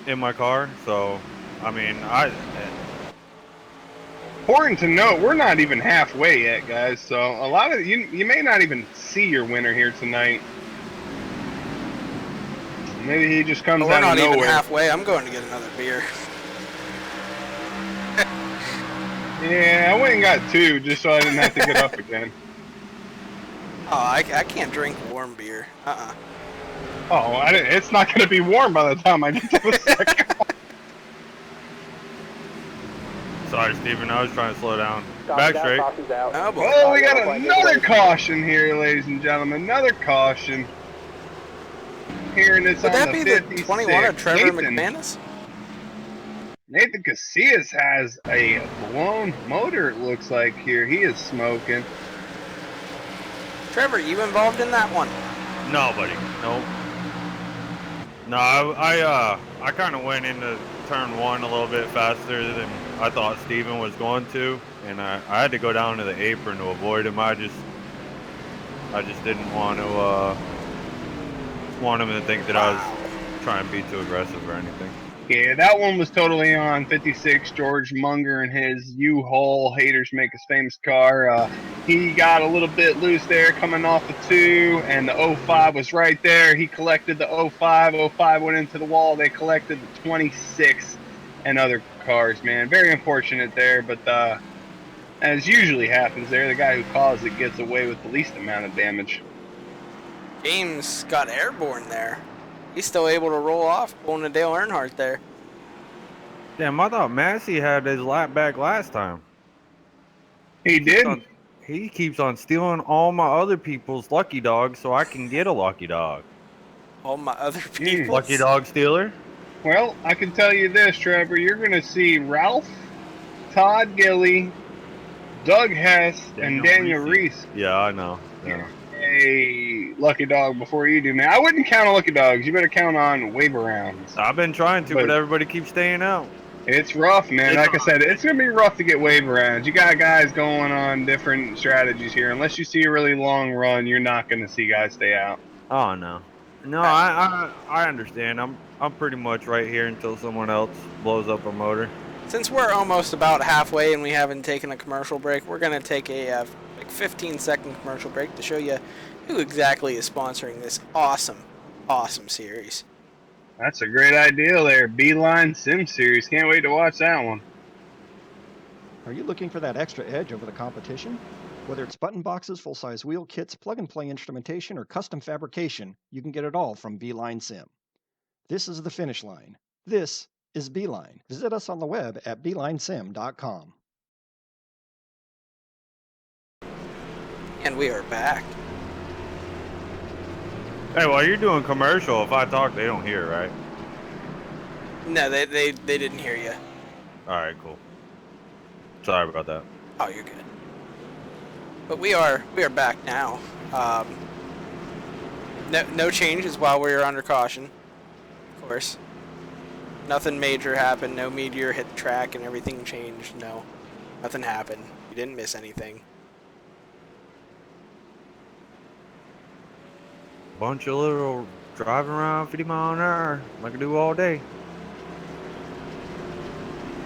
In my car, so I mean, Important to note, we're not even halfway yet, guys. So a lot of you may not even see your winner here tonight. Maybe he just comes We're out not of even nowhere. halfway. I'm going to get another beer. Yeah, I went and got 2 just so I didn't have to get up again. Oh, I can't drink warm beer. Oh, it's not going to be warm by the time I get to the second one. sorry, Steven, I was trying to slow down. Copy Back that, straight. copies out. Oh boy. Oh, we got another caution here, ladies and gentlemen. Another caution. Here, and it's Would on that be the the 56. 21 of Trevor Nathan, McManus? Nathan Casillas has a blown motor, it looks like here. He is smoking. Trevor, you involved in that one? No, buddy. Nope. No, I kind of went into turn 1 a little bit faster than I thought Steven was going to, and I had to go down to the apron to avoid him. I just didn't want him to think that I was trying to be too aggressive or anything. Yeah, that one was totally on 56 George Munger and his U-Haul Haters Make Us Famous car. He got a little bit loose there coming off the 2, and the 05 was right there. He collected the 05. 05 went into the wall. They collected the 26. and other cars, man. Very unfortunate there, but as usually happens there, the guy who caused it gets away with the least amount of damage. James got airborne there. He's still able to roll off, pulling a Dale Earnhardt there. Damn, I thought Massey had his lap back last time. He did. He keeps on stealing all my other people's lucky dogs so I can get a lucky dog. All my other people. Lucky dog stealer? Well, I can tell you this, Trevor. You're going to see Ralph, Todd Gilly, Doug Hess, and Daniel Reese. Yeah, I know. Yeah. A lucky dog before you do, man. I wouldn't count on lucky dogs. You better count on waiver rounds. I've been trying to, but everybody keeps staying out. It's rough, man. Like I said, it's going to be rough to get waiver rounds. You got guys going on different strategies here. Unless you see a really long run, you're not going to see guys stay out. Oh, no. No, I understand. I'm pretty much right here until someone else blows up a motor. Since we're almost about halfway and we haven't taken a commercial break, we're going to take a like 15-second commercial break to show you who exactly is sponsoring this awesome series. That's a great idea there. BeelineSim series. Can't wait to watch that one. Are you looking for that extra edge over the competition? Whether it's button boxes, full-size wheel kits, plug-and-play instrumentation, or custom fabrication, you can get it all from BeelineSim. This is the finish line. This is Beeline. Visit us on the web at BeelineSim.com. And we are back. Hey, while you're doing commercial, if I talk, they don't hear, right? No, they didn't hear you. All right, cool. Sorry about that. Oh, you're good. But we are back now. No changes while we were under caution, of course. Nothing major happened. No meteor hit the track and everything changed. No, nothing happened. You didn't miss anything. Bunch of little driving around 50 mile an hour like I do all day.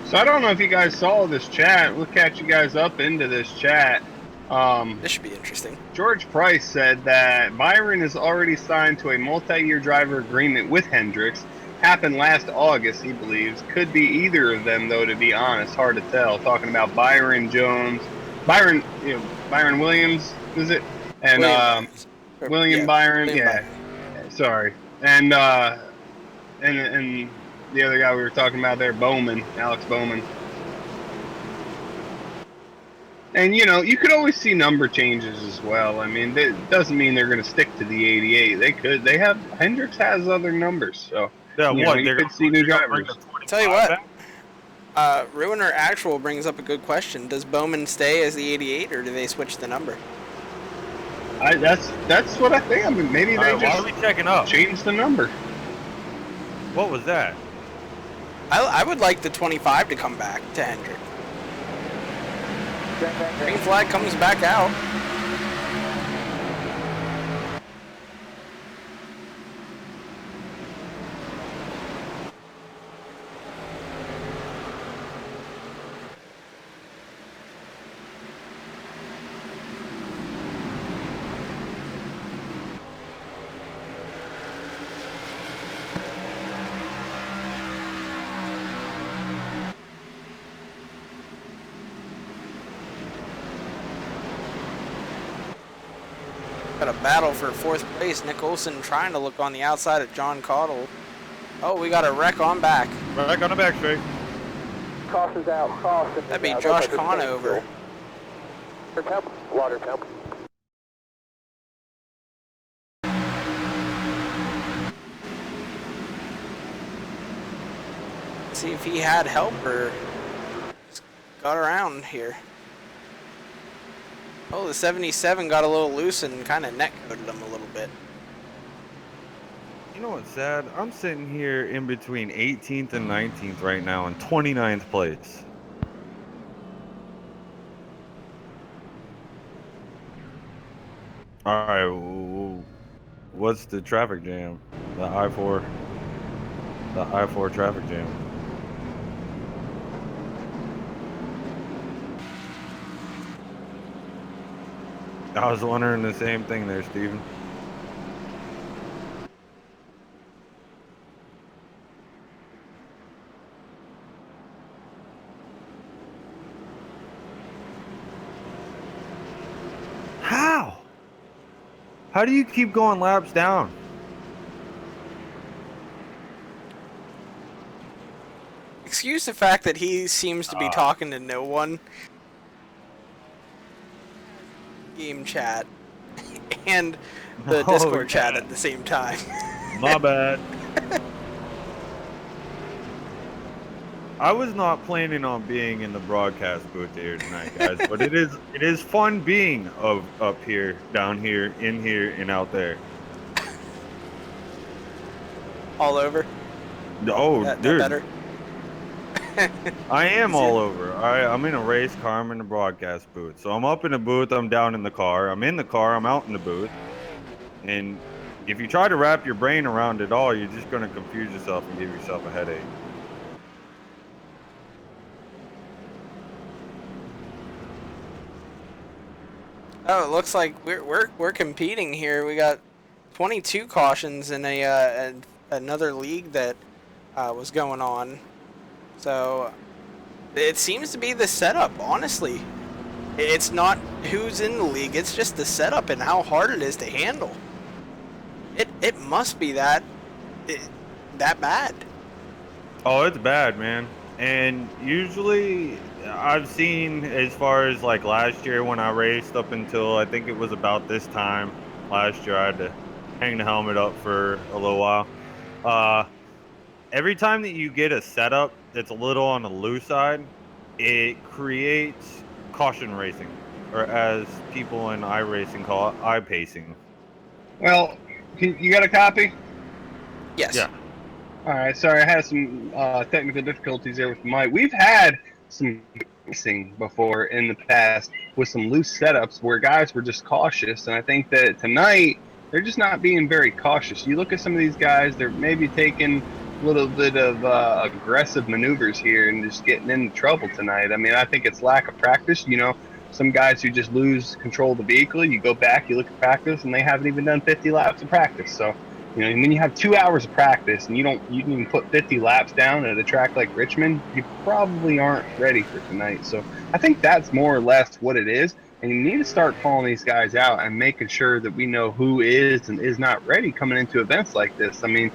So I don't know if you guys saw this chat. We'll catch you guys up into this chat. This should be interesting. George Price said that Byron is already signed to a multi-year driver agreement with Hendricks. Happened last August, he believes. Could be either of them, though, to be honest. Hard to tell. Talking about Byron Williams, is it? And William Byron, yeah. Sorry. And the other guy we were talking about there, Alex Bowman. And, you know, you could always see number changes as well. I mean, it doesn't mean they're going to stick to the 88. Hendricks has other numbers, so you could see new drivers. Tell you what, Ruiner Actual brings up a good question. Does Bowman stay as the 88, or do they switch the number? That's what I think. I mean, maybe they just change the number. What was that? I would like the 25 to come back to Hendrick. Green flag comes back out. Got a battle for fourth place. Nick Olson trying to look on the outside of John Caudle. Oh, we got a wreck on back. Wreck on the back straight. Caution's out. Caution. That'd be Josh Conover. Water temp. See if he had help or just got around here. Oh, the 77 got a little loose and kind of neck-coated him a little bit. You know what's sad? I'm sitting here in between 18th and 19th right now in 29th place. All right, what's the traffic jam? The I-4 traffic jam. I was wondering the same thing there, Steven. How do you keep going laps down? Excuse the fact that he seems to be talking to no one. Game chat and the Oh, Discord chat yeah. at the same time. My bad. I was not planning on being in the broadcast booth here tonight, guys, but it is fun being up here, down here, in here, and out there. All over. Oh, That dude, better. I am Is it- all over. I'm in a race car. I'm in a broadcast booth. So I'm up in the booth. I'm down in the car. I'm in the car. I'm out in the booth. And if you try to wrap your brain around it all, you're just going to confuse yourself and give yourself a headache. Oh, it looks like we're competing here. We got 22 cautions in another league that was going on. So it seems to be the setup, honestly. It's not who's in the league, it's just the setup and how hard it is to handle. It must be that bad. Oh, it's bad, man. And usually I've seen, as far as like last year when I raced up until I think it was about this time last year, I had to hang the helmet up for a little while. Every time that you get a setup that's a little on the loose side, it creates caution racing, or as people in iRacing call it, I-pacing. Well, you got a copy? Yes. Yeah. All right. Sorry, I had some technical difficulties there with the mic. We've had some racing before in the past with some loose setups where guys were just cautious, and I think that tonight they're just not being very cautious. You look at some of these guys; they're maybe taking a little bit of aggressive maneuvers here and just getting into trouble tonight. I mean, I think it's lack of practice. You know, some guys who just lose control of the vehicle. You go back, you look at practice, and they haven't even done 50 laps of practice. So. You know, when you have 2 hours of practice and you didn't even put 50 laps down at a track like Richmond, you probably aren't ready for tonight. So I think that's more or less what it is. And you need to start calling these guys out and making sure that we know who is and is not ready coming into events like this. I mean,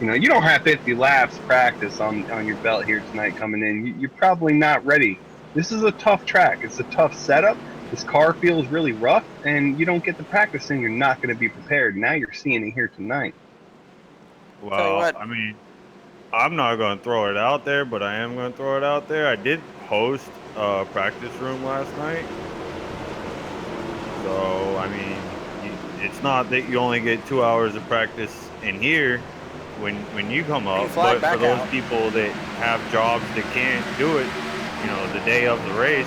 you know, you don't have 50 laps practice on your belt here tonight coming in. You're probably not ready. This is a tough track. It's a tough setup. This car feels really rough, and you don't get the practice in, you're not going to be prepared. Now you're seeing it here tonight. Tell you Well, what. I mean, I'm not going to throw it out there, but I am going to throw it out there. I did host a practice room last night. So, I mean, it's not that you only get 2 hours of practice in here when you come up, fly but back for those out. people that have jobs that can't do it, you know, the day of the race,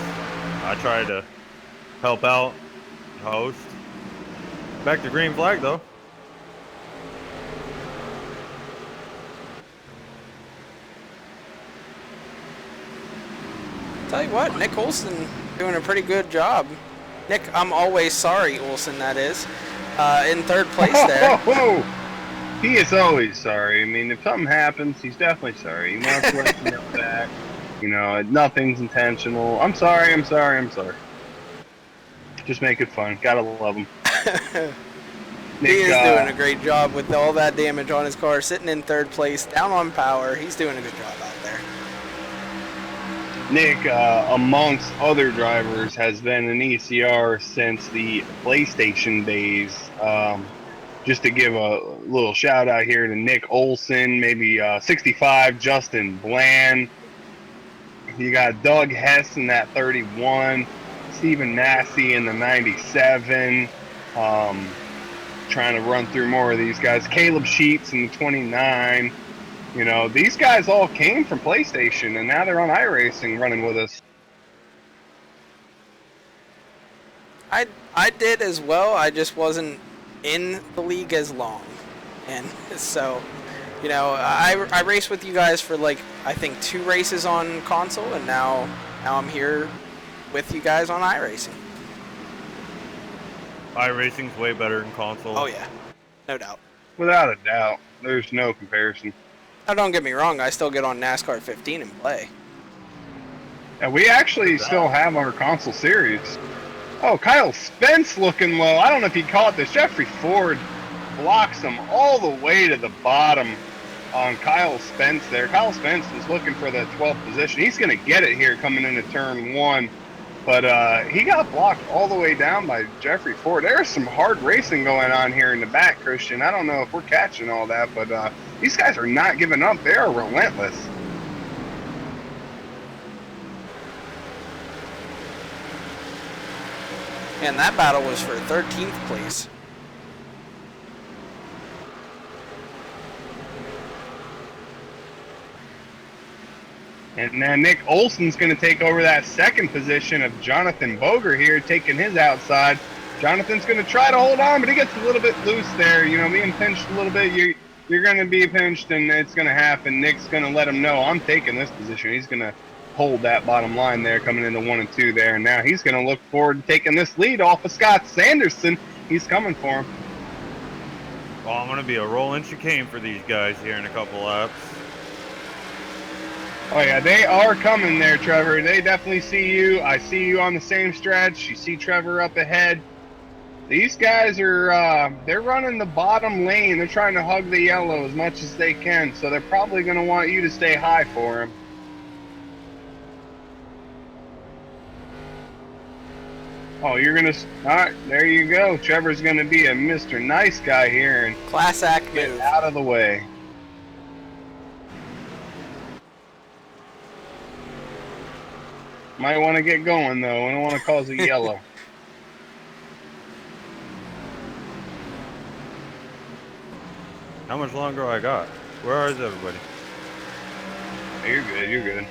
I try to help out, host. Back to green flag, though. Tell you what, Nick Olson doing a pretty good job. Nick, I'm always sorry, Olson, that is. In third place there. He is always sorry. I mean, if something happens, he's definitely sorry. He wants to let you know that. You know, nothing's intentional. I'm sorry. Just make it fun. Gotta love him. He is doing a great job with all that damage on his car, sitting in third place, down on power. He's doing a good job out there. Nick, amongst other drivers, has been an ECR since the PlayStation days. Just to give a little shout out here to Nick Olson, maybe 65, Justin Bland. You got Doug Hess in that 31, Stephen Massey in the 97. Trying to run through more of these guys. Caleb Sheets in the 29. You know, these guys all came from PlayStation, and now they're on iRacing running with us. I did as well. I just wasn't in the league as long. And so, you know, I raced with you guys for like, I think 2 races on console, and now I'm here with you guys on iRacing. iRacing's way better than console. Oh yeah, no doubt. Without a doubt. There's no comparison. Now don't get me wrong, I still get on NASCAR 15 and play. And we actually still have our console series. Oh, Kyle Spence looking low. I don't know if you caught this. Jeffrey Ford blocks him all the way to the bottom on Kyle Spence there. Kyle Spence is looking for the 12th position. He's going to get it here coming into turn 1. But he got blocked all the way down by Jeffrey Ford. There's some hard racing going on here in the back, Christian. I don't know if we're catching all that, but these guys are not giving up. They are relentless. And that battle was for 13th place. And then Nick Olson's going to take over that second position of Jonathan Boger here, taking his outside. Jonathan's going to try to hold on, but he gets a little bit loose there. You know, being pinched a little bit, you're going to be pinched, and it's going to happen. Nick's going to let him know, I'm taking this position. He's going to hold that bottom line there coming into 1 and 2 there. And now he's going to look forward to taking this lead off of Scott Sanderson. He's coming for him. Well, I'm going to be a rolling chicane for these guys here in a couple laps. Oh, yeah, they are coming there, Trevor. They definitely see you. I see you on the same stretch. You see Trevor up ahead. These guys are, they're running the bottom lane. They're trying to hug the yellow as much as they can, so they're probably going to want you to stay high for them. Oh, you're going to, all right, there you go. Trevor's going to be a Mr. Nice Guy here and Class act get move. out of the way. Might want to get going, though. I don't want to cause a yellow. How much longer I got? Where is everybody? You're good, you're good.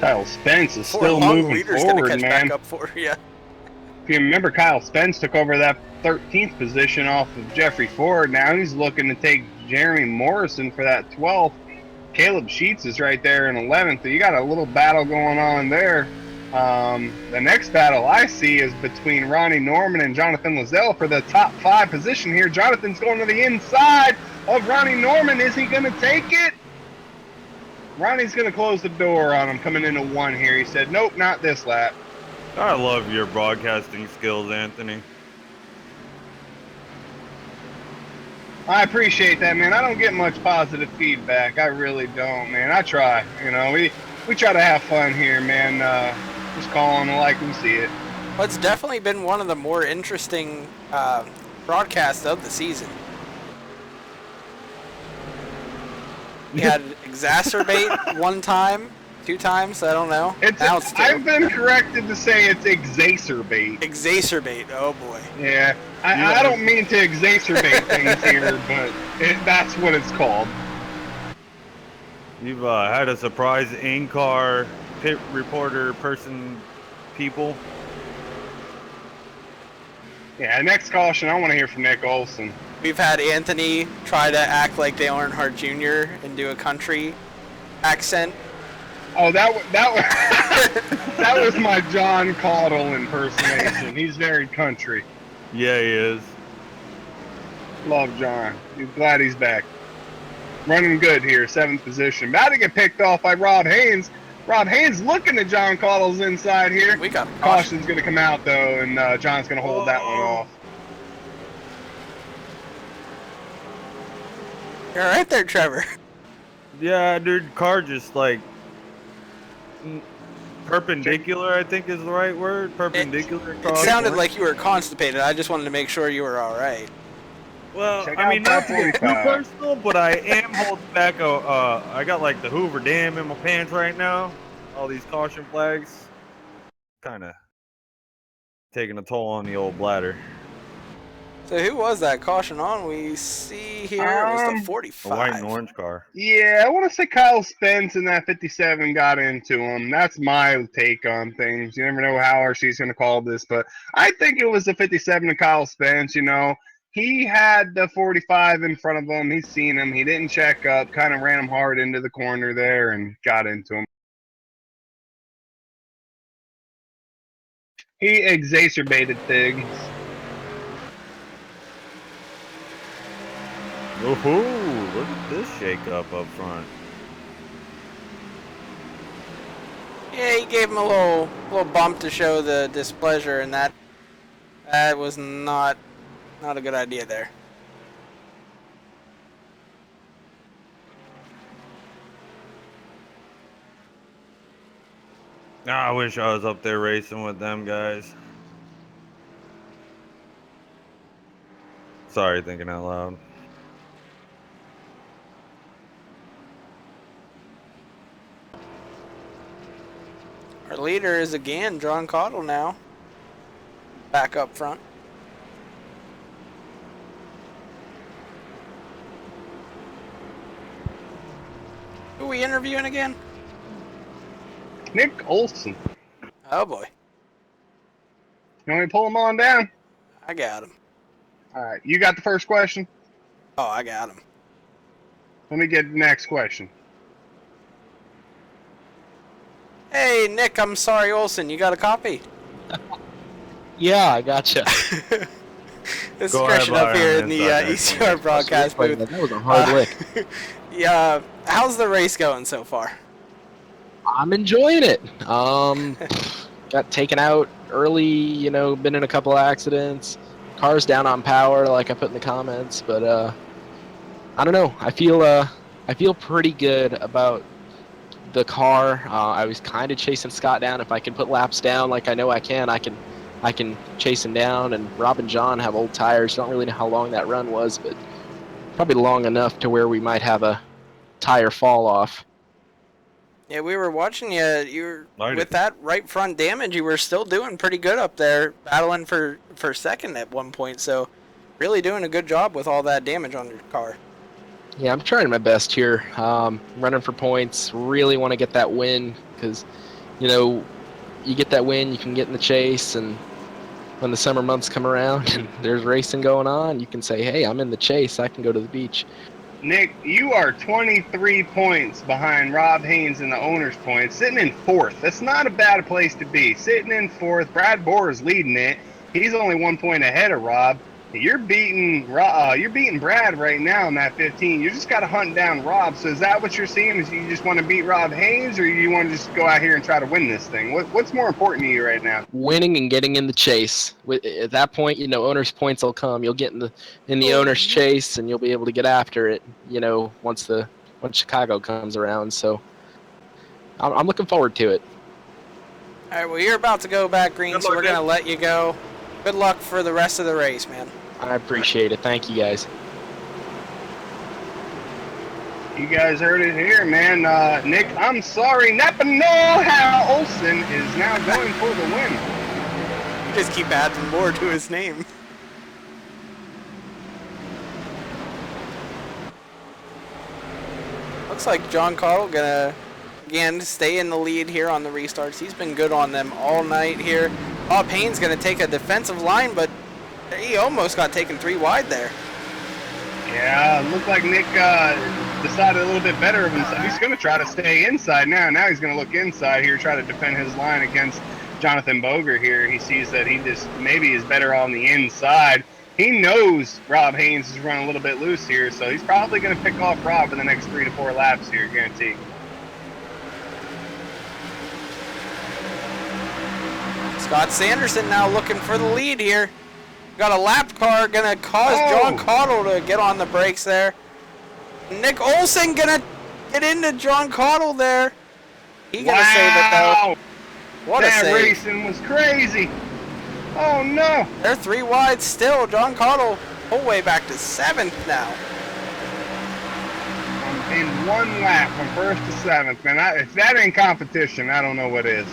Kyle Spence is Before still long, moving leader's gonna forward, catch man. back up for you. If you remember, Kyle Spence took over that 13th position off of Jeffrey Ford. Now he's looking to take Jeremy Morrison for that 12th. Caleb Sheets is right there in 11th. So you got a little battle going on there. The next battle I see is between Ronnie Norman and Jonathan Lazelle for the top 5 position here. Jonathan's going to the inside of Ronnie Norman. Is he going to take it? Ronnie's going to close the door on him coming into 1 here. He said, nope, not this lap. I love your broadcasting skills, Anthony. I appreciate that, man. I don't get much positive feedback. I really don't, man. I try. You know, we try to have fun here, man. Just calling it like we see it. Well, it's definitely been one of the more interesting broadcasts of the season. We had exacerbate 1 time, 2 times, I don't know. Now it's 2. I've been corrected to say it's exacerbate. Exacerbate, oh boy. Yeah, I don't mean to exacerbate things here, but that's what it's called. You've had a surprise in-car pit reporter people. Yeah, next caution, I want to hear from Nick Olson. We've had Anthony try to act like Dale Earnhardt Jr. and do a country accent. Oh, that that was my John Caudle impersonation. He's very country. Yeah, he is. Love John. He's glad he's back. Running good here, 7th position. About to get picked off by Rob Haynes. Rob Haynes looking at John Caudle's inside here. We got a caution. Caution's going to come out, though, and John's going to hold that one off. You're right there, Trevor. Yeah, dude, car just like perpendicular, I think is the right word. Perpendicular It car. sounded like you were constipated. I just wanted to make sure you were all right. Well, Check I mean, out not to get too 545. personal, but I am holding back I got like the Hoover Dam in my pants right now. All these caution flags. Kind of taking a toll on the old bladder. So who was that caution on? We see here it was the A 45. white and orange car. Yeah, I want to say Kyle Spence and that 57 got into him. That's my take on things. You never know how or she's going to call this, but I think it was the 57 to Kyle Spence, you know. He had the 45 in front of him. He's seen him. He didn't check up, kind of ran him hard into the corner there and got into him. He exacerbated things. Ooh, look at this shake up front. Yeah, he gave him a little bump to show the displeasure, and that was not a good idea there. I wish I was up there racing with them guys. Sorry, thinking out loud. Our leader is again John Cottle now, back up front. Who are we interviewing again? Nick Olson. Oh boy, You want me to pull him on down? I got him. All right, you got the first question. Oh, I got him. Let me get the next question. Hey, Nick, I'm sorry, Olson. You got a copy? Yeah, I gotcha. This is Go ahead, Christian up here in Byron. the It's okay. ECR broadcast booth. That was a hard lick. Yeah, how's the race going so far? I'm enjoying it. Got taken out early, you know, been in a couple accidents. Car's down on power, like I put in the comments, but I don't know. I feel pretty good about the car. I was kind of chasing Scott down. If I can put laps down, like I know I can chase him down. And Rob and John have old tires. Don't really know how long that run was, but probably long enough to where we might have a tire fall off. Yeah, we were watching you. You were, with Nice. that right front damage, you were still doing pretty good up there, battling for second at one point. So, really doing a good job with all that damage on your car. Yeah, I'm trying my best here. Running for points. Really want to get that win because, you know, you get that win, you can get in the chase, and when the summer months come around and there's racing going on, you can say, hey, I'm in the chase. I can go to the beach. Nick, you are 23 points behind Rob Haynes in the owner's points, sitting in fourth. That's not a bad place to be. Sitting in fourth, Brad Bohr is leading it. He's only 1 point ahead of Rob. You're beating Brad right now in that 15. You just got to hunt down Rob. So is that what you're seeing? Is you just want to beat Rob Haynes, or you want to just go out here and try to win this thing? What's more important to you right now? Winning and getting in the chase. At that point, you know, owner's points will come. You'll get in the owner's chase, and you'll be able to get after it. You know, once Chicago comes around. So I'm looking forward to it. All right, well, you're about to go back green, so we're going to let you go. Good luck for the rest of the race, man. I appreciate it. Thank you, guys. You guys heard it here, man. Nick, I'm sorry, Napanoha Olson is now going for the win. Just keep adding more to his name. Looks like John Cottle gonna again stay in the lead here on the restarts. He's been good on them all night here. Bob Haynes gonna take a defensive line, but he almost got taken 3 wide there. Yeah, it looked like Nick decided a little bit better of himself. He's going to try to stay inside now. Now he's going to look inside here, try to defend his line against Jonathan Boger here. He sees that he just maybe is better on the inside. He knows Rob Haynes is running a little bit loose here, so he's probably going to pick off Rob in the next 3 to 4 laps here, guaranteed. Scott Sanderson now looking for the lead here. Got a lap car, gonna cause John Cottle to get on the brakes there. Nick Olson gonna get into John Cottle there. He gonna save it though. What a that save. racing was crazy. Oh no. They're 3 wide still. John Cottle whole way back to 7th now. In 1 lap from 1st to 7th, man. If that ain't competition, I don't know what is.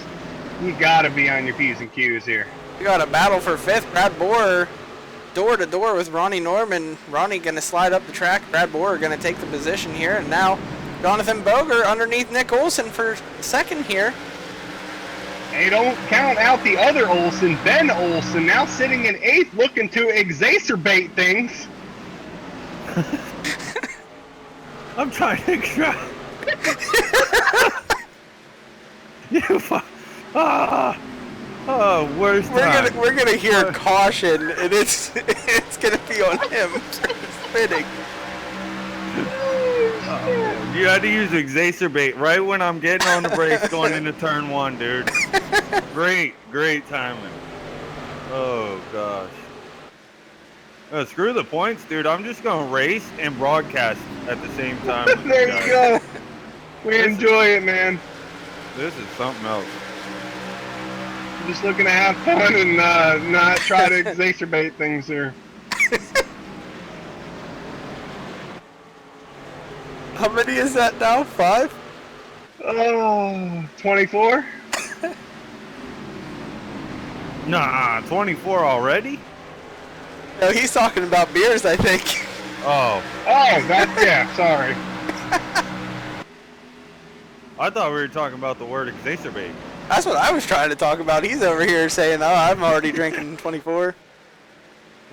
You gotta be on your P's and Q's here. We got a battle for 5th. Brad Bohr door to door with Ronnie Norman. Ronnie gonna slide up the track. Brad Bohr gonna take the position here, and now Jonathan Boger underneath Nick Olson for 2nd here. Hey, don't count out the other Olson, Ben Olson, now sitting in 8th, looking to exacerbate things. I'm trying to extract. You fuck. Oh, worst time. We're gonna hear caution, and it's gonna be on him for spinning. Oh, man. You had to use exacerbate right when I'm getting on the brakes going into turn 1, dude. Great timing. Oh, gosh. Screw the points, dude. I'm just going to race and broadcast at the same time with There you you guys. go. We enjoy it, man. This is something else. Just looking to have fun and not try to exacerbate things here. How many is that now? 5? Oh, 24? Nah, 24 already? No, he's talking about beers, I think. Oh. Oh, yeah, sorry. I thought we were talking about the word exacerbate. That's what I was trying to talk about. He's over here saying, oh, I'm already drinking 24.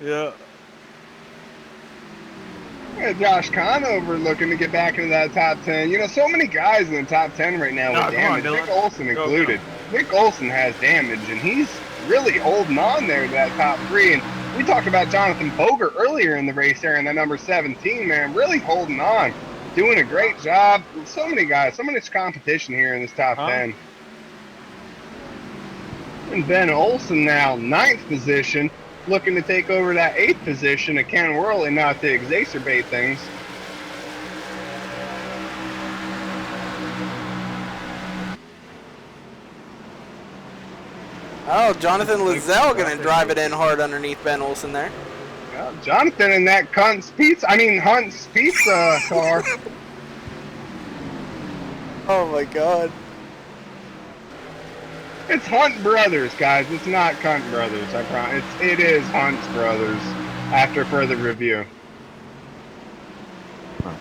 Yeah. Yeah, Josh Conover looking to get back into that top 10. You know, so many guys in the top 10 right now with damage. Dylan. Nick Olson Go, included. Nick Olson has damage, and he's really holding on there to that top 3. And we talked about Jonathan Boger earlier in the race there in the number 17, man. Really holding on. Doing a great job. So many guys, so much competition here in this top 10. And Ben Olson now, 9th position, looking to take over that 8th position of Ken Worley, not to exacerbate things. Oh, Jonathan Lizelle going to drive it in hard underneath Ben Olson there. Well, Jonathan in that Hunt's Pizza car. Oh my God. It's Hunt Brothers, guys. It's not Cunt Brothers. I promise. It is Hunt's Brothers. After further review. I'm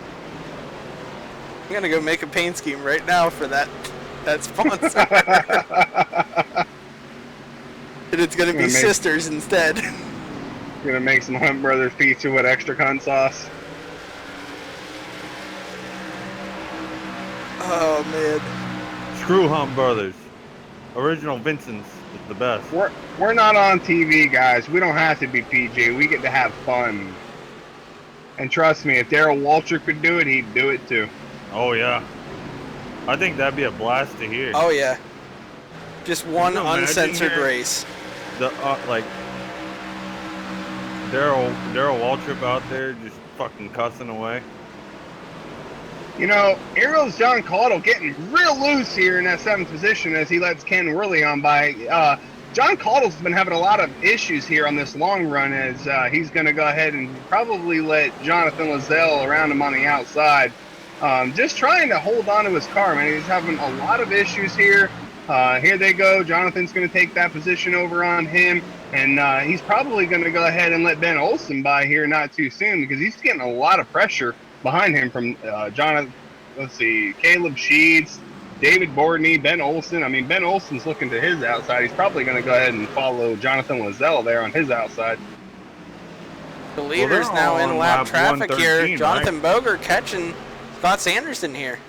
going to go make a paint scheme right now for that sponsor. And it's going to be Sisters instead. Gonna make some Hunt Brothers pizza with extra cunt sauce. Oh, man. Screw Hunt Brothers. Original Vincent's is the best. We're not on TV, guys. We don't have to be PG. We get to have fun. And trust me, if Darrell Walter could do it, he'd do it too. Oh, yeah. I think that'd be a blast to hear. Oh, yeah. Just one Can you imagine uncensored here race. The like Darrell Waltrip out there just fucking cussing away. You know, Arrow's John Caudle getting real loose here in that 7th position as he lets Ken Worley on by. John Caudle's been having a lot of issues here on this long run as he's going to go ahead and probably let Jonathan Lizelle around him on the outside. Just trying to hold on to his car, man. He's having a lot of issues here. Here they go. Jonathan's going to take that position over on him. And he's probably going to go ahead and let Ben Olson by here not too soon because he's getting a lot of pressure behind him from Caleb Sheeds, David Bordney, Ben Olson. I mean, Ben Olson's looking to his outside. He's probably going to go ahead and follow Jonathan Lizelle there on his outside. The leader's now in lap traffic here. Jonathan right? Boger catching Scott Sanderson here.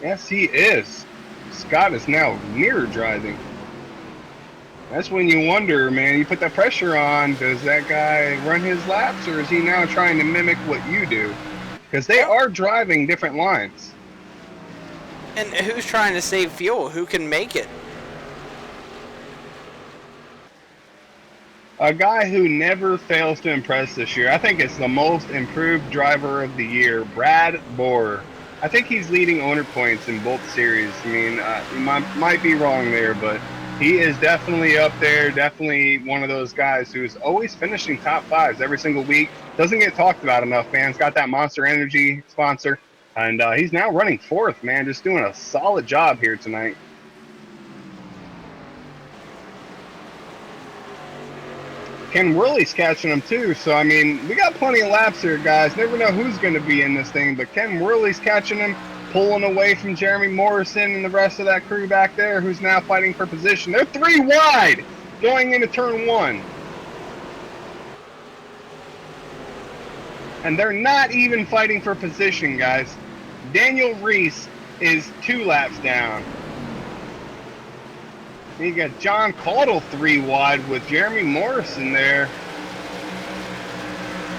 Yes, he is. Scott is now mirror driving. That's when you wonder, man, you put that pressure on, does that guy run his laps or is he now trying to mimic what you do? Because they are driving different lines. And who's trying to save fuel? Who can make it? A guy who never fails to impress this year. I think it's the most improved driver of the year, Brad Bohr. I think he's leading owner points in both series. I mean, you might be wrong there, but he is definitely up there, definitely one of those guys who's always finishing top 5s every single week. Doesn't get talked about enough, man. He's got that Monster Energy sponsor, and he's now running 4th, man. Just doing a solid job here tonight. Ken Worley's catching him too, so I mean, we got plenty of laps here, guys. Never know who's going to be in this thing, but Ken Worley's catching him, pulling away from Jeremy Morrison and the rest of that crew back there who's now fighting for position. They're 3 wide going into turn 1. And they're not even fighting for position, guys. Daniel Reese is 2 laps down. You got John Caudle 3 wide with Jeremy Morrison there.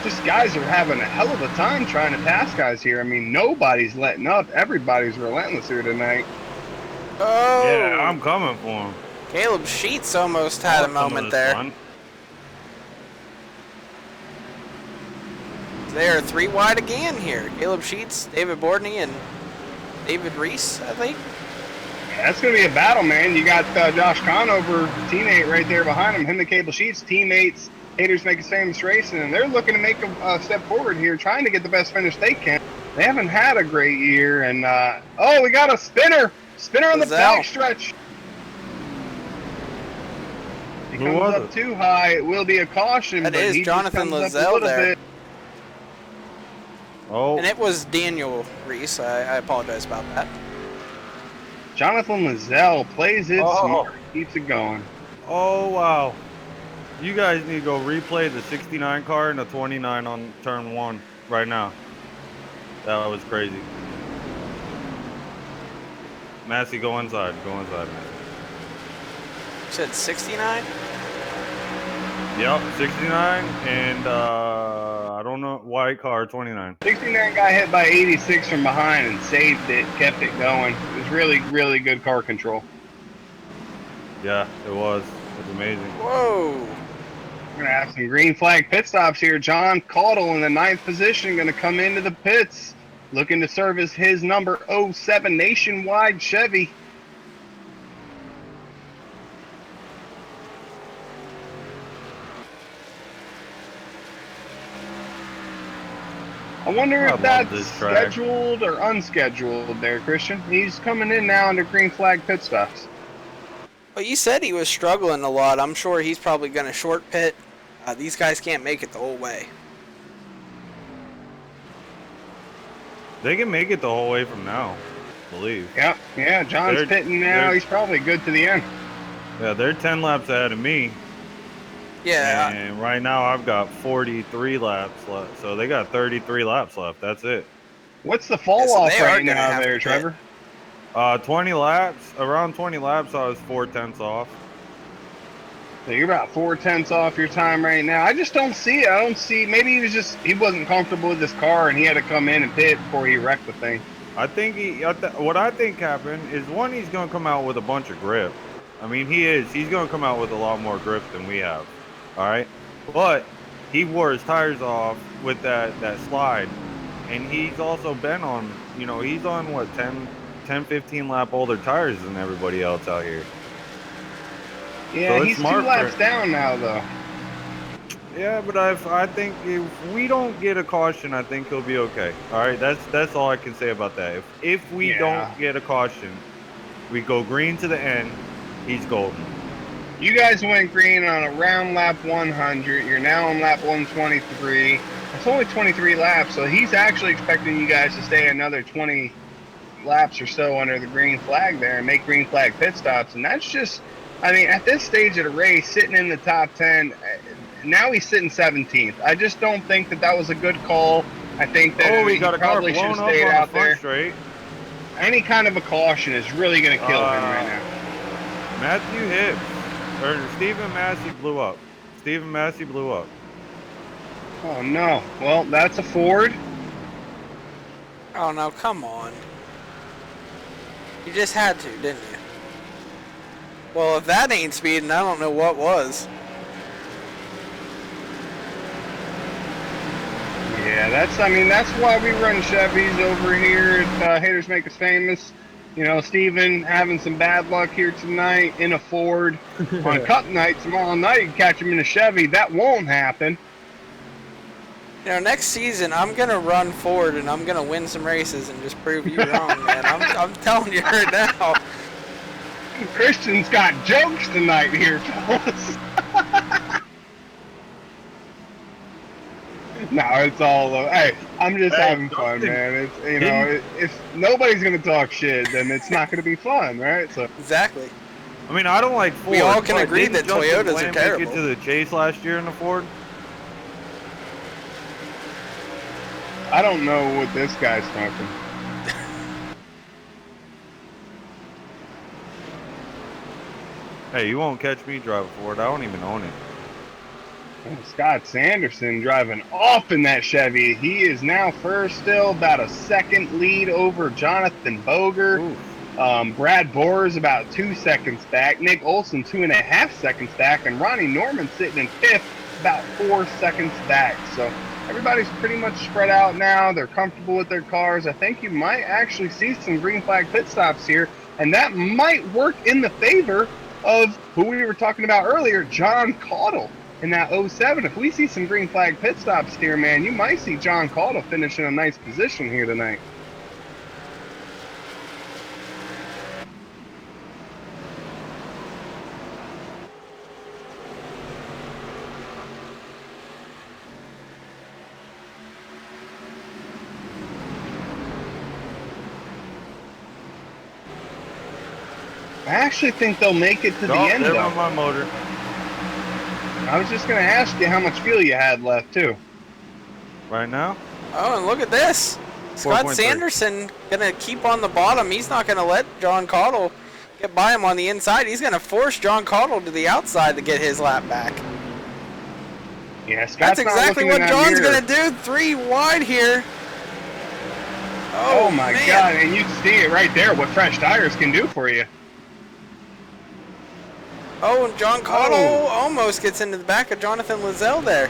just guys are having a hell of a time trying to pass guys here. I mean, nobody's letting up. Everybody's relentless here tonight. Oh! Yeah, I'm coming for him. Caleb Sheets almost had a moment there. Fun. They are 3 wide again here. Caleb Sheets, David Bordney, and David Reese, I think. Yeah, that's going to be a battle, man. You got Josh Conover, teammate right there behind him. Him and Cable Sheets, teammates. Haters Make Us Famous Racing, and they're looking to make a step forward here, trying to get the best finish they can. They haven't had a great year, and oh, we got a spinner on the back stretch. He comes up too high, it will be a caution. That but is he Jonathan just comes up a Lozelle little there. bit. Oh, And it was Daniel Reese. I apologize about that. Jonathan Lozelle plays it smart, keeps it going. oh wow. You guys need to go replay the 69 car and the 29 on turn 1 right now. That was crazy. Massey, go inside. Go inside, Massey. You said 69? Yep, 69 and I don't know, white car 29. 69 got hit by 86 from behind and saved it, kept it going. It was really, really good car control. Yeah, it was. It was amazing. Whoa! We're going to have some green flag pit stops here. John Caudle in the 9th position going to come into the pits, looking to service his number 07 Nationwide Chevy. I wonder if that's scheduled or unscheduled there, Christian. He's coming in now under green flag pit stops. Well, you said he was struggling a lot. I'm sure he's probably going to short pit. These guys can't make it the whole way. They can make it the whole way from now, I believe. Yep, yeah, John's pitting now. He's probably good to the end. Yeah, they're 10 laps ahead of me. Yeah. And right now I've got 43 laps left. So they got 33 laps left. That's it. What's the fall off right now there, Trevor? 20 laps. Around 20 laps, I was 4/10 off. So you're about 4/10 off your time right now. I just don't see it. I don't see. Maybe he wasn't comfortable with this car and he had to come in and pit before he wrecked the thing. I think what I think happened is, one, he's going to come out with a bunch of grip. I mean, he's going to come out with a lot more grip than we have. All right. But he wore his tires off with that slide. And he's also been on, he's on what, 10, 15 lap older tires than everybody else out here. Yeah, so he's 2 laps down now, though. Yeah, but I think if we don't get a caution, I think he'll be okay. All right, that's all I can say about that. If we don't get a caution, we go green to the end, he's golden. You guys went green on around lap 100. You're now on lap 123. It's only 23 laps, so he's actually expecting you guys to stay another 20 laps or so under the green flag there and make green flag pit stops. And that's just, I mean, at this stage of the race, sitting in the top 10, now he's sitting 17th. I just don't think that was a good call. I think that he probably should have stayed out there. Straight. Any kind of a caution is really going to kill him right now. Matthew Hibbs, or Stephen Massey blew up. Stephen Massey blew up. Oh, no. Well, that's a Ford. Oh, no, come on. You just had to, didn't you? Well, if that ain't speeding, I don't know what was. Yeah, that's why we run Chevys over here at Haters Make Us Famous. Steven having some bad luck here tonight in a Ford. On Cup night tomorrow night, you can catch him in a Chevy. That won't happen. Next season, I'm going to run Ford and I'm going to win some races and just prove you wrong, man. I'm telling you right now. Christian's got jokes tonight here, fellas. No, it's all. Hey, I'm just having fun, man. It's if nobody's gonna talk shit, then it's not gonna be fun, right? So exactly. I mean, I don't like Ford. We all can agree that Toyotas are terrible. Make it to the chase last year in the Ford. I don't know what this guy's talking. Hey, you won't catch me drive a Ford. I don't even own it. And Scott Sanderson driving off in that Chevy. He is now first, still about a second lead over Jonathan Boger. Brad Boer is about 2 seconds back. Nick Olson 2.5 seconds back, and Ronnie Norman sitting in fifth, about 4 seconds back. So everybody's pretty much spread out now. They're comfortable with their cars. I think you might actually see some green flag pit stops here, and that might work in the favor of who we were talking about earlier, John Caudle. In that 07, if we see some green flag pit stops here, man, you might see John Caudle finish in a nice position here tonight. I actually think they'll make it to the end, There though. went my motor. I was just going to ask you how much fuel you had left, too. Right now? Oh, and look at this. Scott 4.3. Sanderson gonna keep on the bottom. He's not gonna let John Caudle get by him on the inside. He's gonna force John Caudle to the outside to get his lap back. Yeah, Scott's That's exactly what John's gonna do. 3 wide here. Oh my God, and you see it right there, what fresh tires can do for you. Oh, and John Caudle almost gets into the back of Jonathan Lizelle there.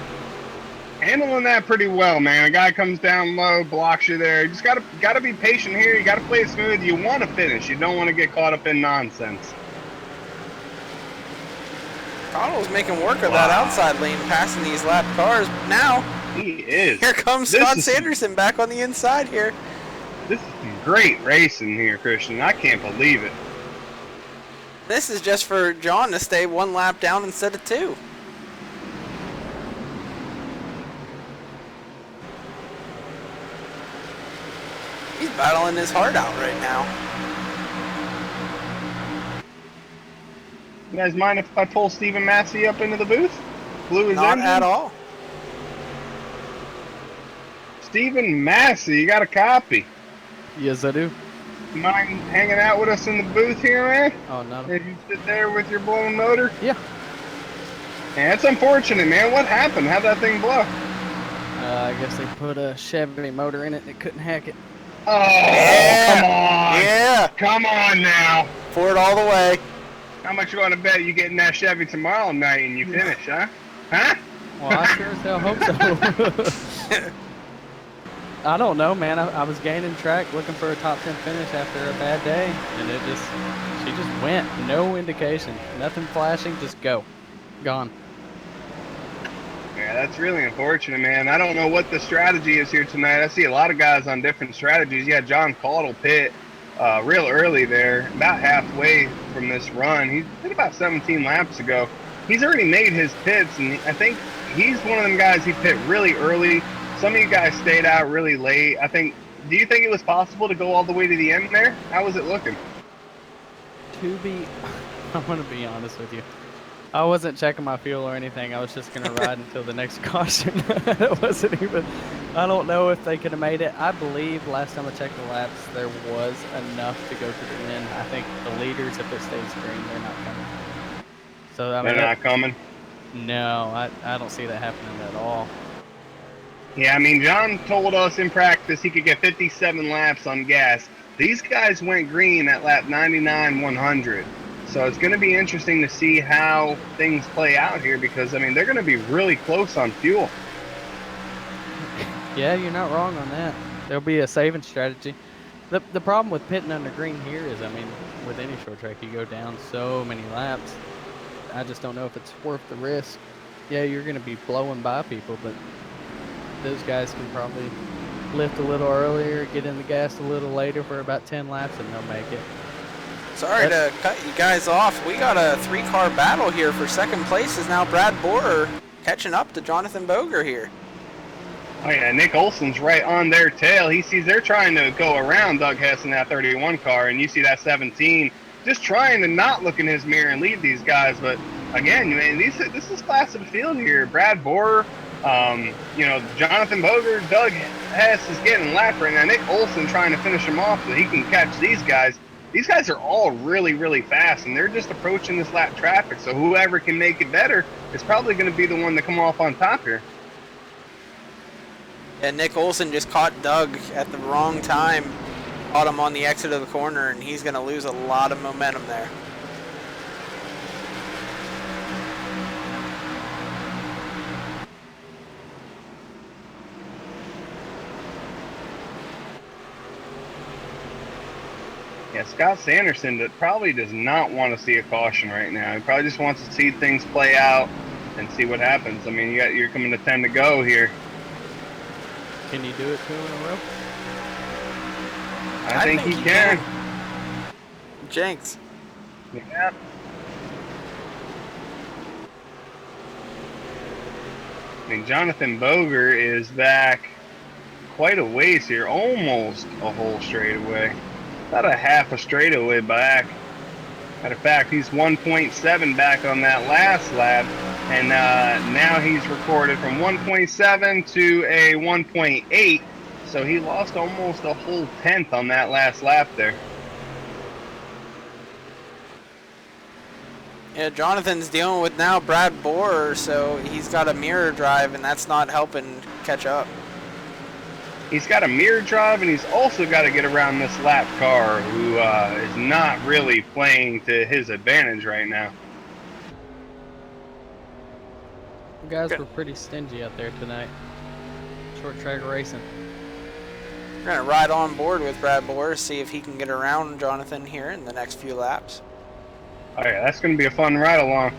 Handling that pretty well, man. A guy comes down low, blocks you there. You just gotta be patient here. You gotta play it smooth. You want to finish. You don't want to get caught up in nonsense. Caudle's making work of that outside lane, passing these lap cars. Now, he is. Here comes Scott Sanderson back on the inside here. This is some great racing here, Christian. I can't believe it. This is just for John to stay 1 lap down instead of 2. He's battling his heart out right now. You guys mind if I pull Stephen Massey up into the booth? Blew his Not engine? at all. Stephen Massey, you got a copy? Yes, I do. You mind hanging out with us in the booth here, man? Oh, no. Did you sit there with your blown motor? Yeah. Man, that's unfortunate, man. What happened? How'd that thing blow? I guess they put a Chevy motor in it and it couldn't hack it. Oh, Yeah. come on. Yeah. Come on now. For it all the way. How much you want to bet you get in that Chevy tomorrow night and you finish, huh? Huh? Well, I sure as hell hope so. I don't know, man. I was gaining track looking for a top 10 finish after a bad day, and she just went. No indication. Nothing flashing, just go. Gone. Yeah, that's really unfortunate, man. I don't know what the strategy is here tonight. I see a lot of guys on different strategies. You had John Caudle pit real early there, about halfway from this run. He did about 17 laps ago. He's already made his pits, and I think he's one of them guys he pit really early. Some of you guys stayed out really late. Do you think it was possible to go all the way to the end there? How was it looking? I'm going to be honest with you. I wasn't checking my fuel or anything. I was just going to ride until the next caution. It wasn't even, I don't know if they could have made it. I believe last time I checked the laps, there was enough to go to the end. I think the leaders, if it stays green, they're not coming. So, I mean, They're not coming? No, I don't see that happening at all. Yeah, I mean, John told us in practice he could get 57 laps on gas. These guys went green at lap 99, 100. So it's going to be interesting to see how things play out here because, I mean, they're going to be really close on fuel. Yeah, you're not wrong on that. There'll be a saving strategy. The problem with pitting under green here is, I mean, with any short track, you go down so many laps. I just don't know if it's worth the risk. Yeah, you're going to be blowing by people, but those guys can probably lift a little earlier, get in the gas a little later for about 10 laps, and they'll make it. Sorry to cut you guys off. We got a 3-car battle here for second place. Is now Brad Boer catching up to Jonathan Boger here. Oh, yeah, Nick Olson's right on their tail. He sees they're trying to go around Doug Hess in that 31 car, and you see that 17 just trying to not look in his mirror and lead these guys. But, again, man, this is class of the field here. Brad Boer, Jonathan Boger, Doug Hess is getting lapped right now. Nick Olson trying to finish him off so he can catch these guys. These guys are all really, really fast, and they're just approaching this lap traffic. So whoever can make it better is probably going to be the one to come off on top here. And Nick Olson just caught Doug at the wrong time. Caught him on the exit of the corner, and he's going to lose a lot of momentum there. Yeah, Scott Sanderson that probably does not want to see a caution right now. He probably just wants to see things play out and see what happens. I mean, you're coming to 10 to go here. Can you do it 2 in a row? I think he can. Jinx. Yeah. I mean, Jonathan Boger is back quite a ways here, almost a whole straightaway. About a half a straightaway back. Matter of fact, he's 1.7 back on that last lap, and now he's recorded from 1.7 to a 1.8, so he lost almost a whole tenth on that last lap there. Yeah, Jonathan's dealing with now Brad Borer, so he's got a mirror drive, and that's not helping catch up. He's got a mirror drive, and he's also got to get around this lap car, who is not really playing to his advantage right now. You guys were pretty stingy out there tonight. Short track racing. We're going to ride on board with Brad Borer, see if he can get around Jonathan here in the next few laps. Oh yeah, that's going to be a fun ride along.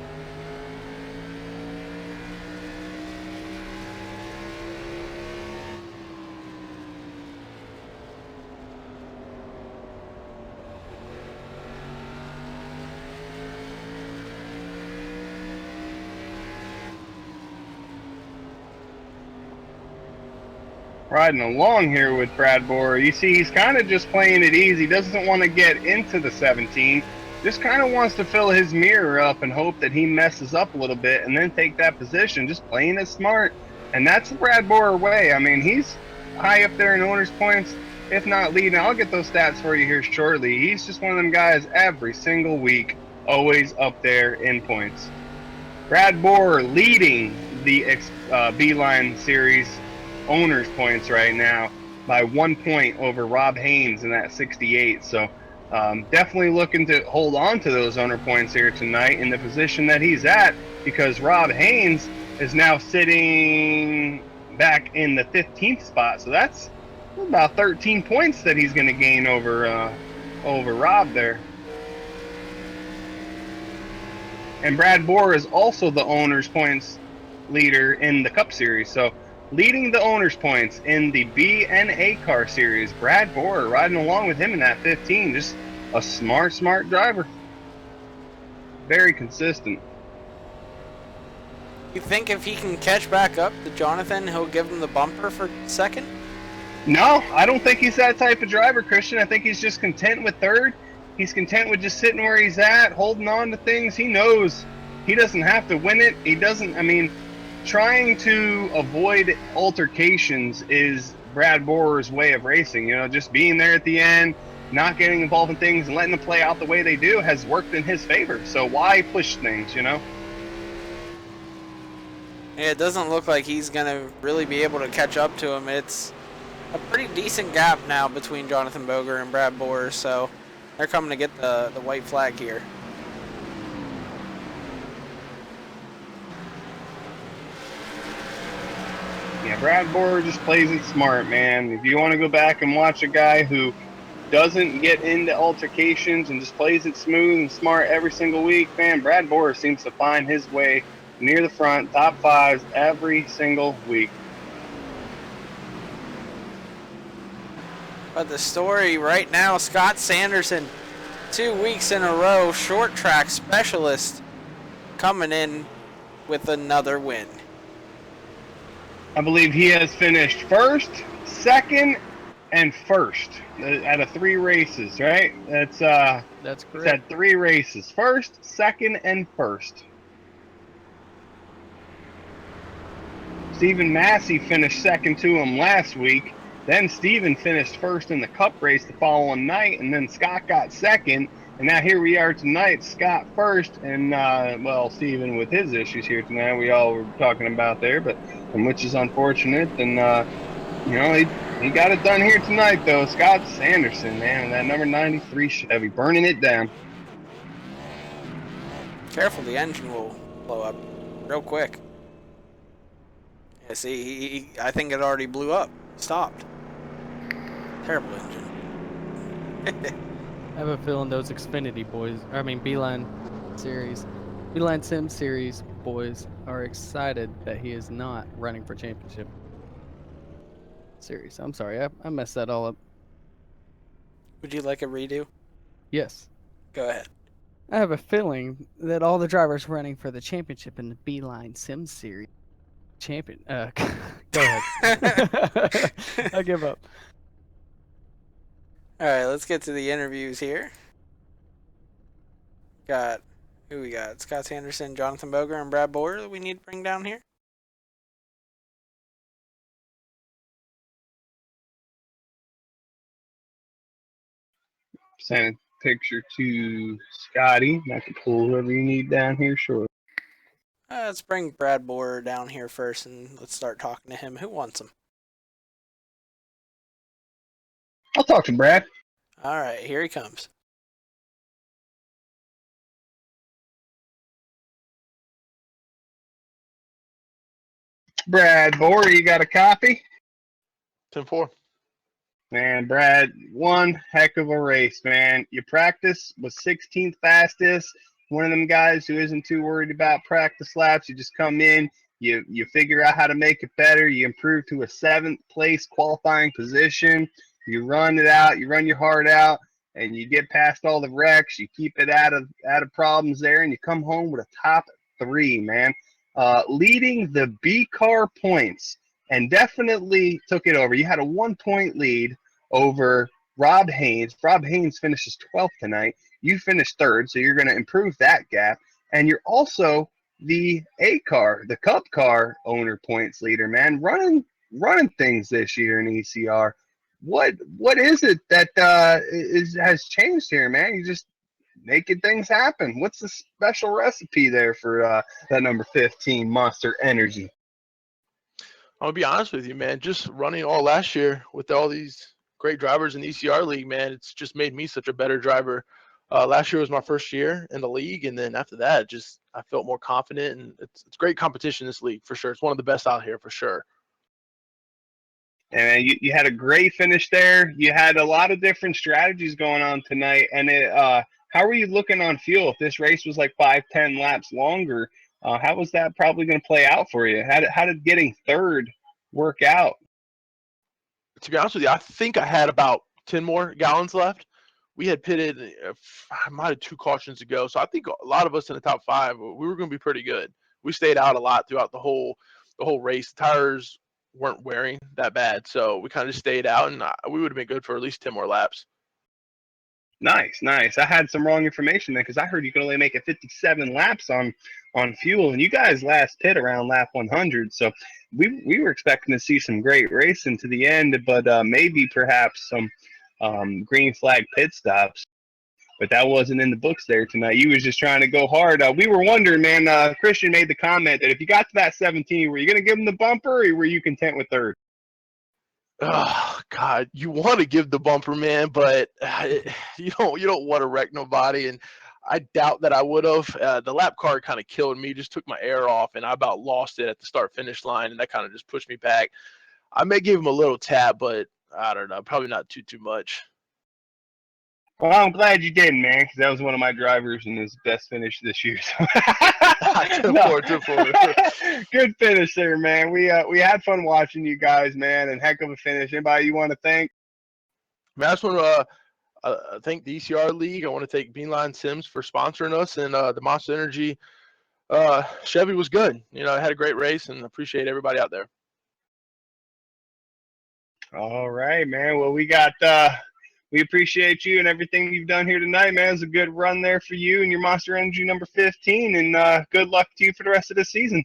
Riding along here with Brad Borer. You see, he's kind of just playing it easy. Doesn't want to get into the 17. Just kind of wants to fill his mirror up and hope that he messes up a little bit and then take that position. Just playing it smart. And that's the Brad Borer way. I mean, he's high up there in owner's points, if not leading. I'll get those stats for you here shortly. He's just one of them guys every single week, always up there in points. Brad Borer leading the Beeline Series owners points right now by 1 point over Rob Haynes in that 68. So definitely looking to hold on to those owner points here tonight in the position that he's at, because Rob Haynes is now sitting back in the 15th spot. So that's about 13 points that he's going to gain over Rob there. And Brad Borer is also the owners points leader in the Cup Series. So leading the owners points in the B and A car series, Brad Borer riding along with him in that 15. Just a smart driver. Very consistent. You think if he can catch back up to Jonathan, he'll give him the bumper for second? No, I don't think he's that type of driver, Christian. I think he's just content with third. He's content with just sitting where he's at, holding on to things. He knows he doesn't have to win it. He doesn't, I mean, trying to avoid altercations is Brad Borer's way of racing. You know, just being there at the end, not getting involved in things and letting them play out the way they do has worked in his favor. So why push things, you know? Yeah, it doesn't look like he's going to really be able to catch up to him. It's a pretty decent gap now between Jonathan Boger and Brad Borer, so they're coming to get the white flag here. Yeah, Brad Borer just plays it smart, man. If you want to go back and watch a guy who doesn't get into altercations and just plays it smooth and smart every single week, man, Brad Borer seems to find his way near the front, top fives every single week. But the story right now, Scott Sanderson, 2 weeks in a row, short track specialist, coming in with another win. I believe he has finished first, second, and first out of 3 races, right? That's correct. He's had 3 races: first, second, and first. Stephen Massey finished second to him last week. Then Stephen finished first in the Cup race the following night, and then Scott got second. And now here we are tonight, Scott first, and well, Steven with his issues here tonight. We all were talking about there, but which is unfortunate. And you know, he got it done here tonight though. Scott Sanderson, man, that number 93 Chevy, burning it down. Careful, the engine will blow up real quick. Yeah, see, I think it already blew up. Stopped. Terrible engine. I have a feeling those Xfinity boys, Beeline series, BeelineSim series boys are excited that he is not running for championship series. I'm sorry, I messed that all up. Would you like a redo? Yes. Go ahead. I have a feeling that all the drivers running for the championship in the BeelineSim series champion. Go ahead. I give up. All right, let's get to the interviews here. Got who we got? Scott Sanderson, Jonathan Boger, and Brad Boyer that we need to bring down here. Send a picture to Scotty. I can pull whoever you need down here shortly. Let's bring Brad Boyer down here first, and let's start talking to him. Who wants him? I'll talk to Brad. All right, here he comes. Brad Boyer, you got a copy? 10-4. Man, Brad, one heck of a race, man. Your practice was 16th fastest. One of them guys who isn't too worried about practice laps. You just come in, you figure out how to make it better. You improve to a 7th place qualifying position. You run it out, you run your heart out, and you get past all the wrecks. You keep it out of problems there, and you come home with a top 3, man. Leading the B car points, and definitely took it over. You had a 1-point lead over Rob Haynes. Rob Haynes finishes 12th tonight. You finished 3rd, so you're going to improve that gap. And you're also the A car, the Cup car owner points leader, man. Running things this year in ECR. What is it that has changed here, man? You just making things happen. What's the special recipe there for that number 15 Monster Energy? I'll be honest with you, man. Just running all last year with all these great drivers in the ECR league, man, it's just made me such a better driver. Last year was my first year in the league, and then after that, just I felt more confident, and it's great competition in this league for sure. It's one of the best out here for sure. And you had a great finish there. You had a lot of different strategies going on tonight. And how were you looking on fuel? If this race was like 5-10 laps longer, how was that probably going to play out for you? How did getting 3rd work out? To be honest with you, I think I had about 10 more gallons left. We had pitted, I might have 2 cautions to go. So I think a lot of us in the top 5, we were going to be pretty good. We stayed out a lot throughout the whole race. The tires weren't wearing that bad, so we kind of stayed out, and we would have been good for at least 10 more laps. Nice. I had some wrong information there because I heard you could only make it 57 laps on fuel, and you guys last pit around lap 100. So we were expecting to see some great racing to the end, but maybe perhaps some green flag pit stops. But that wasn't in the books there tonight. You was just trying to go hard. We were wondering, man. Christian made the comment that if you got to that 17, were you going to give him the bumper, or were you content with 3rd? Oh God, you want to give the bumper, man, but you don't want to wreck nobody, and I doubt that I would have. The lap car kind of killed me, just took my air off, and I about lost it at the start finish line, and that kind of just pushed me back. I may give him a little tap, but I don't know, probably not too much. Well, I'm glad you didn't, man, because that was one of my drivers and his best finish this year. So. No. Good finish there, man. We had fun watching you guys, man, and heck of a finish. Anybody you want to thank? Man, I just want to thank the ECR League. I want to thank BeelineSim for sponsoring us, and the Monster Energy Chevy was good. I had a great race, and appreciate everybody out there. All right, man. Well, we appreciate you and everything you've done here tonight, man. It's a good run there for you and your Monster Energy number 15, and good luck to you for the rest of the season.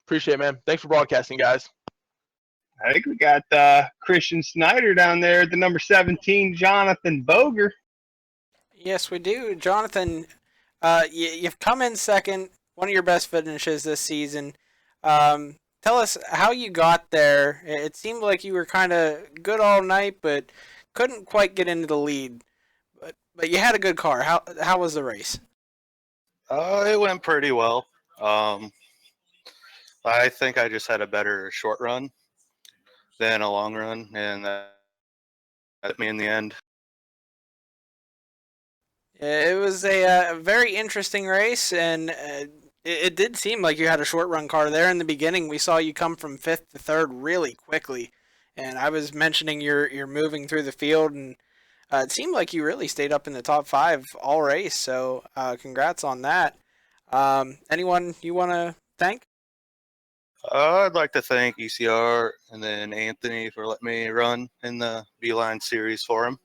Appreciate it, man. Thanks for broadcasting, guys. I think we got Christian Snyder down there at the number 17, Jonathan Boger. Yes, we do. Jonathan, you've come in second, one of your best finishes this season. Tell us how you got there. It seemed like you were kind of good all night, but couldn't quite get into the lead. But you had a good car. How was the race? It went pretty well. Um, I think I just had a better short run than a long run, and that hit me in the end. It was a very interesting race, and it did seem like you had a short run car there in the beginning. We saw you come from fifth to third really quickly, and I was mentioning you're moving through the field, and it seemed like you really stayed up in the top five all race. So congrats on that. Anyone you want to thank? I'd like to thank ECR and then Anthony for letting me run in the Beeline series for him.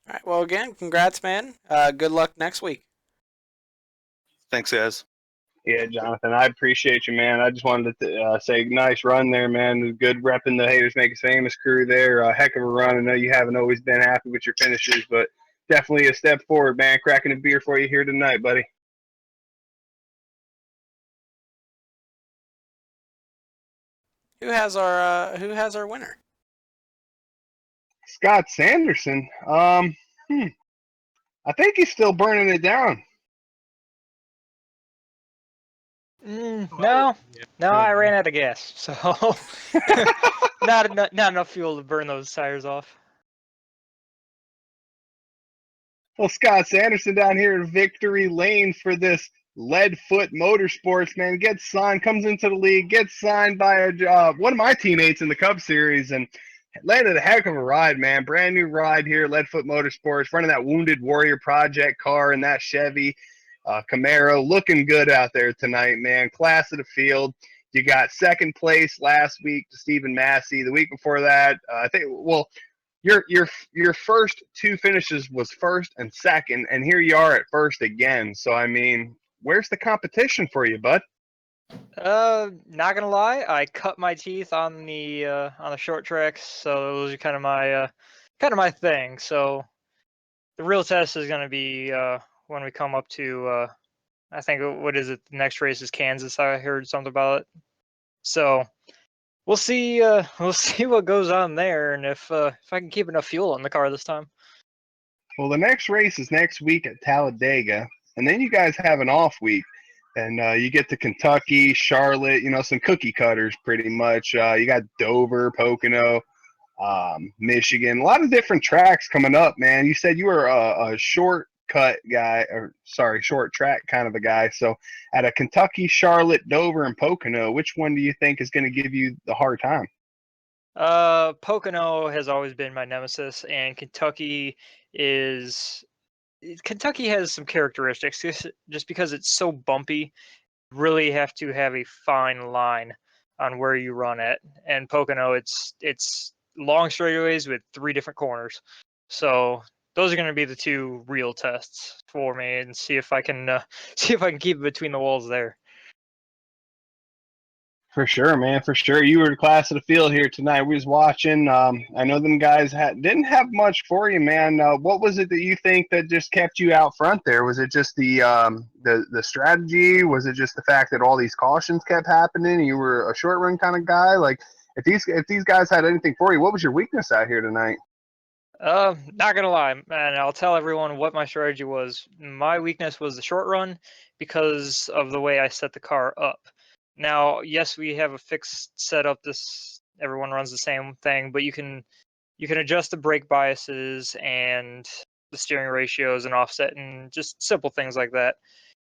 All right. Well, again, congrats, man. Good luck next week. Thanks, guys. Yeah, Jonathan, I appreciate you, man. I just wanted to say nice run there, man. Good repping the Haters Make Us Famous crew there. Heck of a run. I know you haven't always been happy with your finishes, but definitely a step forward, man. Cracking a beer for you here tonight, buddy. Who has our winner? Scott Sanderson. I think he's still burning it down. No, I ran out of gas, so not enough fuel to burn those tires off. Well, Scott Sanderson down here in Victory Lane for this Leadfoot Motorsports, man, gets signed, comes into the league, gets signed by one of my teammates in the Cup Series, and landed a heck of a ride, man. Brand new ride here, Leadfoot Motorsports, running that Wounded Warrior Project car and that Chevy Camaro, looking good out there tonight, man. Class of the field. You got second place last week to Stephen Massey. The week before that, I think, well, your first two finishes was first and second, and here you are at first again. So I mean, where's the competition for you, bud? Not gonna lie, I cut my teeth on the short tracks, so those are kind of my thing. So the real test is gonna be when we come up to I think what is it? The next race is Kansas. I heard something about it. So we'll see. We'll see what goes on there, and if I can keep enough fuel in the car this time. Well, the next race is next week at Talladega, and then you guys have an off week, and you get to Kentucky, Charlotte, some cookie cutters pretty much. You got Dover, Pocono, Michigan, a lot of different tracks coming up, man. You said you were a shortcut guy, or sorry, short track kind of a guy. So at a Kentucky, Charlotte, Dover, and Pocono, which one do you think is going to give you the hard time? Pocono has always been my nemesis, and Kentucky has some characteristics just because it's so bumpy. You really have to have a fine line on where you run at. And Pocono, it's long straightaways with 3 different corners. So those are going to be the 2 real tests for me, and see if I can keep it between the walls there. For sure, man. For sure. You were the class of the field here tonight. We was watching. I know them guys didn't have much for you, man. What was it that you think that just kept you out front there? Was it just the strategy? Was it just the fact that all these cautions kept happening and you were a short run kind of guy? Like if these guys had anything for you, what was your weakness out here tonight? Not gonna lie, and I'll tell everyone what my strategy was. My weakness was the short run because of the way I set the car up. Now, yes, we have a fixed setup. Everyone runs the same thing, but you can adjust the brake biases and the steering ratios and offset and just simple things like that.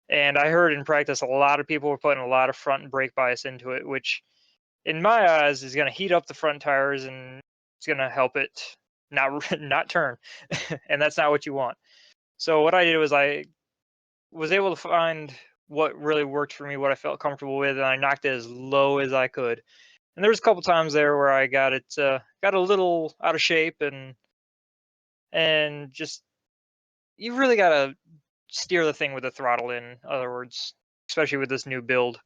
And I heard in practice a lot of people were putting a lot of front and brake bias into it, which in my eyes is going to heat up the front tires and it's going to help it not turn. And that's not what you want. So what I did was I was able to find what really worked for me, what I felt comfortable with, and I knocked it as low as I could. And there was a couple times there where I got a little out of shape, and just you really got to steer the thing with the throttle in other words, especially with this new build.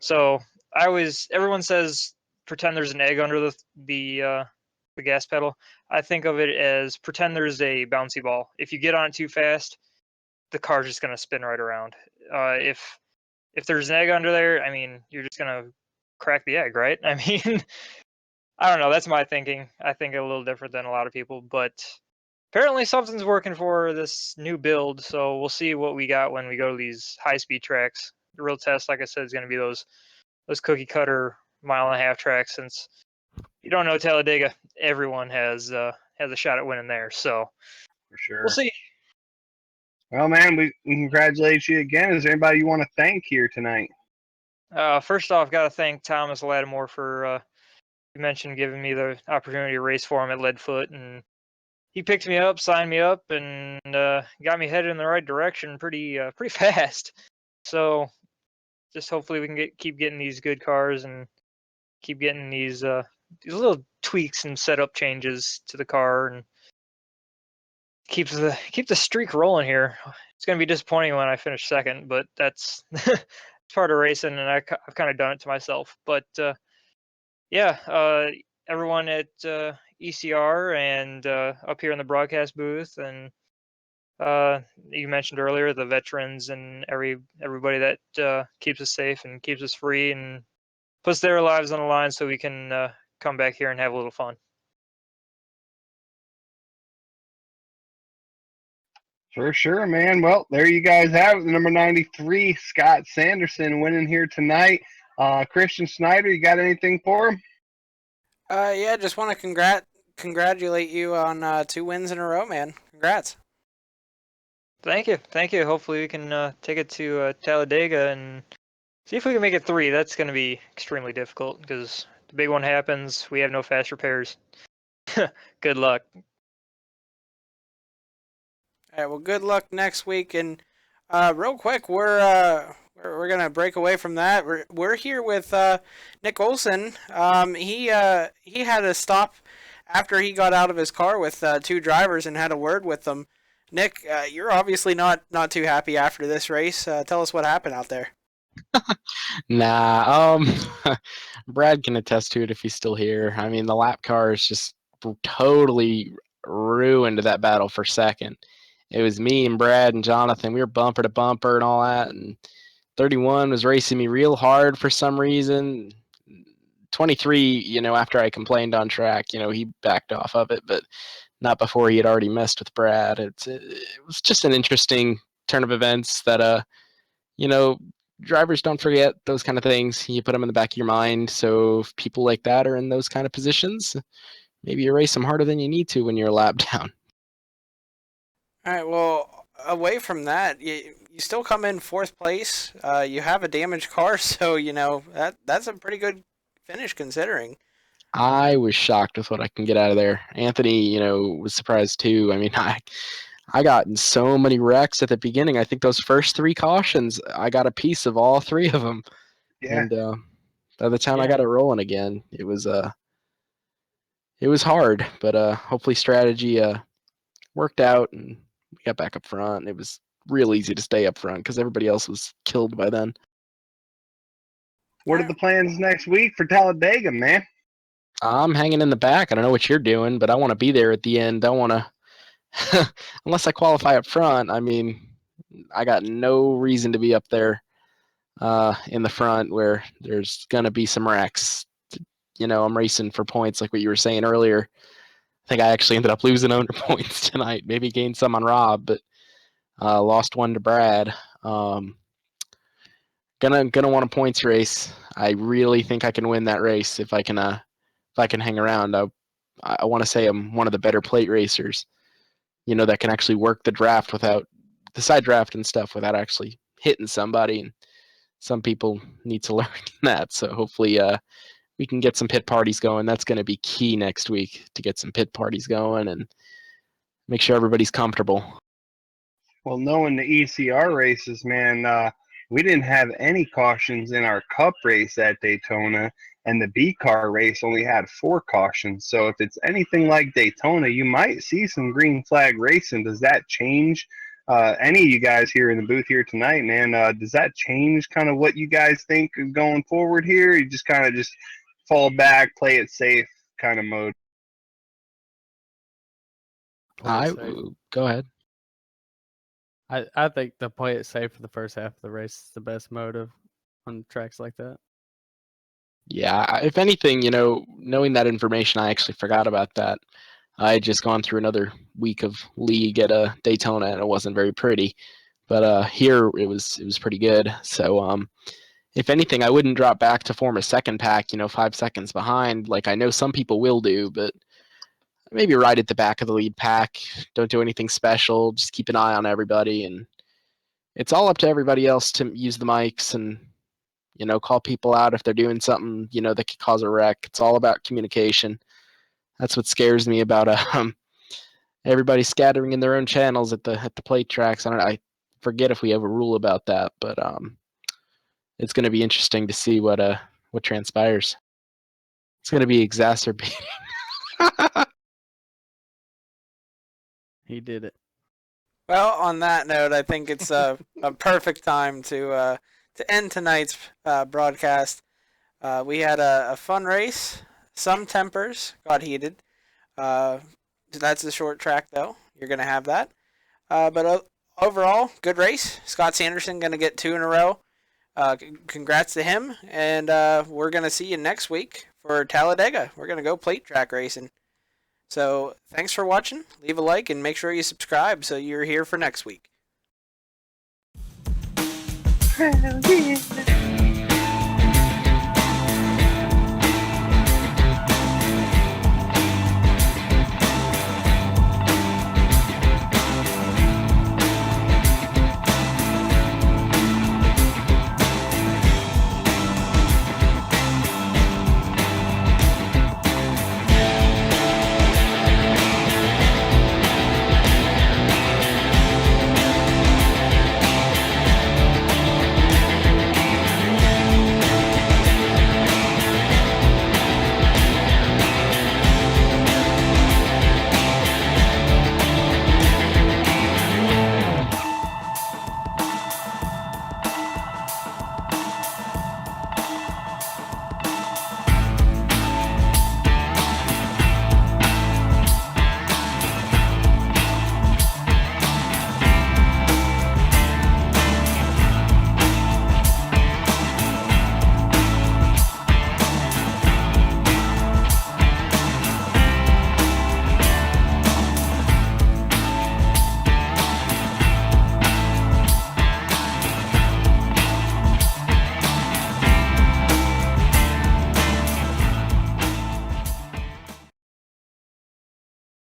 So everyone says pretend there's an egg under the the gas pedal. I think of it as pretend there's a bouncy ball. If you get on it too fast, the car's just gonna spin right around. If there's an egg under there, I mean, you're just gonna crack the egg, right? I mean, I don't know. That's my thinking. I think a little different than a lot of people, but apparently something's working for this new build. So we'll see what we got when we go to these high-speed tracks. The real test, like I said, is going to be those cookie cutter mile-and-a-half tracks. Since you don't know Talladega, everyone has a shot at winning there. So For sure. we'll see. Well, man, we congratulate you again. Is there anybody you want to thank here tonight? First off, got to thank Thomas Lattimore for you mentioned giving me the opportunity to race for him at Leadfoot, and he picked me up, signed me up, and got me headed in the right direction pretty fast. So just hopefully we can keep getting these good cars and keep getting these little tweaks and setup changes to the car and keep the streak rolling here. It's gonna be disappointing when I finish second, but that's part of racing, and I've kind of done it to myself. But yeah, everyone at ECR and up here in the broadcast booth, and you mentioned earlier the veterans and everybody that keeps us safe and keeps us free and puts their lives on the line so we can come back here and have a little fun. For sure, man. Well, there you guys have it. The number 93, Scott Sanderson, winning here tonight. Christian Snyder, you got anything for him? Yeah, just want to congratulate you on 2 wins in a row, man. Congrats. Thank you. Hopefully we can take it to Talladega and see if we can make it 3. That's going to be extremely difficult because the big one happens. We have no fast repairs. Good luck. All right, well, good luck next week. And real quick, we're gonna break away from that. We're here with Nick Olson. He had to stop after he got out of his car with 2 drivers and had a word with them. Nick, you're obviously not too happy after this race. Tell us what happened out there. Nah, Brad can attest to it if he's still here. I mean, the lap cars just totally ruined that battle for second. It was me and Brad and Jonathan. We were bumper to bumper and all that, and 31 was racing me real hard for some reason. 23, after I complained on track, he backed off of it, but not before he had already messed with Brad. It was just an interesting turn of events that, drivers don't forget those kind of things. You put them in the back of your mind. So if people like that are in those kind of positions, maybe you race them harder than you need to when you're a lap down. All right, well, away from that, you still come in 4th place. You have a damaged car, so that's a pretty good finish considering. I was shocked with what I can get out of there. Anthony, was surprised too. I mean, I got in so many wrecks at the beginning. I think those first 3 cautions, I got a piece of all 3 of them. Yeah. And by the time I got it rolling again, it was hard, but hopefully strategy worked out and we got back up front. It was real easy to stay up front because everybody else was killed by then. What are the plans next week for Talladega, man? I'm hanging in the back. I don't know what you're doing, but I want to be there at the end. I want to, unless I qualify up front, I mean, I got no reason to be up there in the front where there's going to be some wrecks. I'm racing for points like what you were saying earlier. I think I actually ended up losing owner points tonight. Maybe gained some on Rob, but lost 1 to Brad. Gonna want a points race. I really think I can win that race if I can hang around. I want to say I'm one of the better plate racers, that can actually work the draft without the side draft and stuff without actually hitting somebody. And some people need to learn that. So hopefully we can get some pit parties going. That's going to be key next week to get some pit parties going and make sure everybody's comfortable. Well, knowing the ECR races, man, we didn't have any cautions in our Cup race at Daytona, and the B car race only had 4 cautions. So if it's anything like Daytona, you might see some green flag racing. Does that change any of you guys here in the booth here tonight, man? Does that change kind of what you guys think is going forward here? You just kind of just fall back, play it safe kind of mode? Play it safe. Go ahead. I think the play it safe for the first half of the race is the best motive on tracks like that. Yeah, if anything, knowing that information, I actually forgot about that. I had just gone through another week of league at Daytona, and it wasn't very pretty. But here it was pretty good. So if anything, I wouldn't drop back to form a second pack, 5 seconds behind, like I know some people will do, but maybe right at the back of the lead pack. Don't do anything special. Just keep an eye on everybody, and it's all up to everybody else to use the mics and call people out if they're doing something that could cause a wreck. It's all about communication. That's what scares me about everybody scattering in their own channels at the plate tracks. I forget if we have a rule about that, but it's going to be interesting to see what transpires. It's going to be exacerbating. He did it. Well, on that note, I think it's a perfect time to end tonight's broadcast. We had a fun race. Some tempers got heated. That's a short track, though. You're going to have that. But overall, good race. Scott Sanderson going to get 2 in a row. Congrats to him. And we're going to see you next week for Talladega. We're going to go plate track racing. So thanks for watching. Leave a like and make sure you subscribe so you're here for next week. Hell yeah.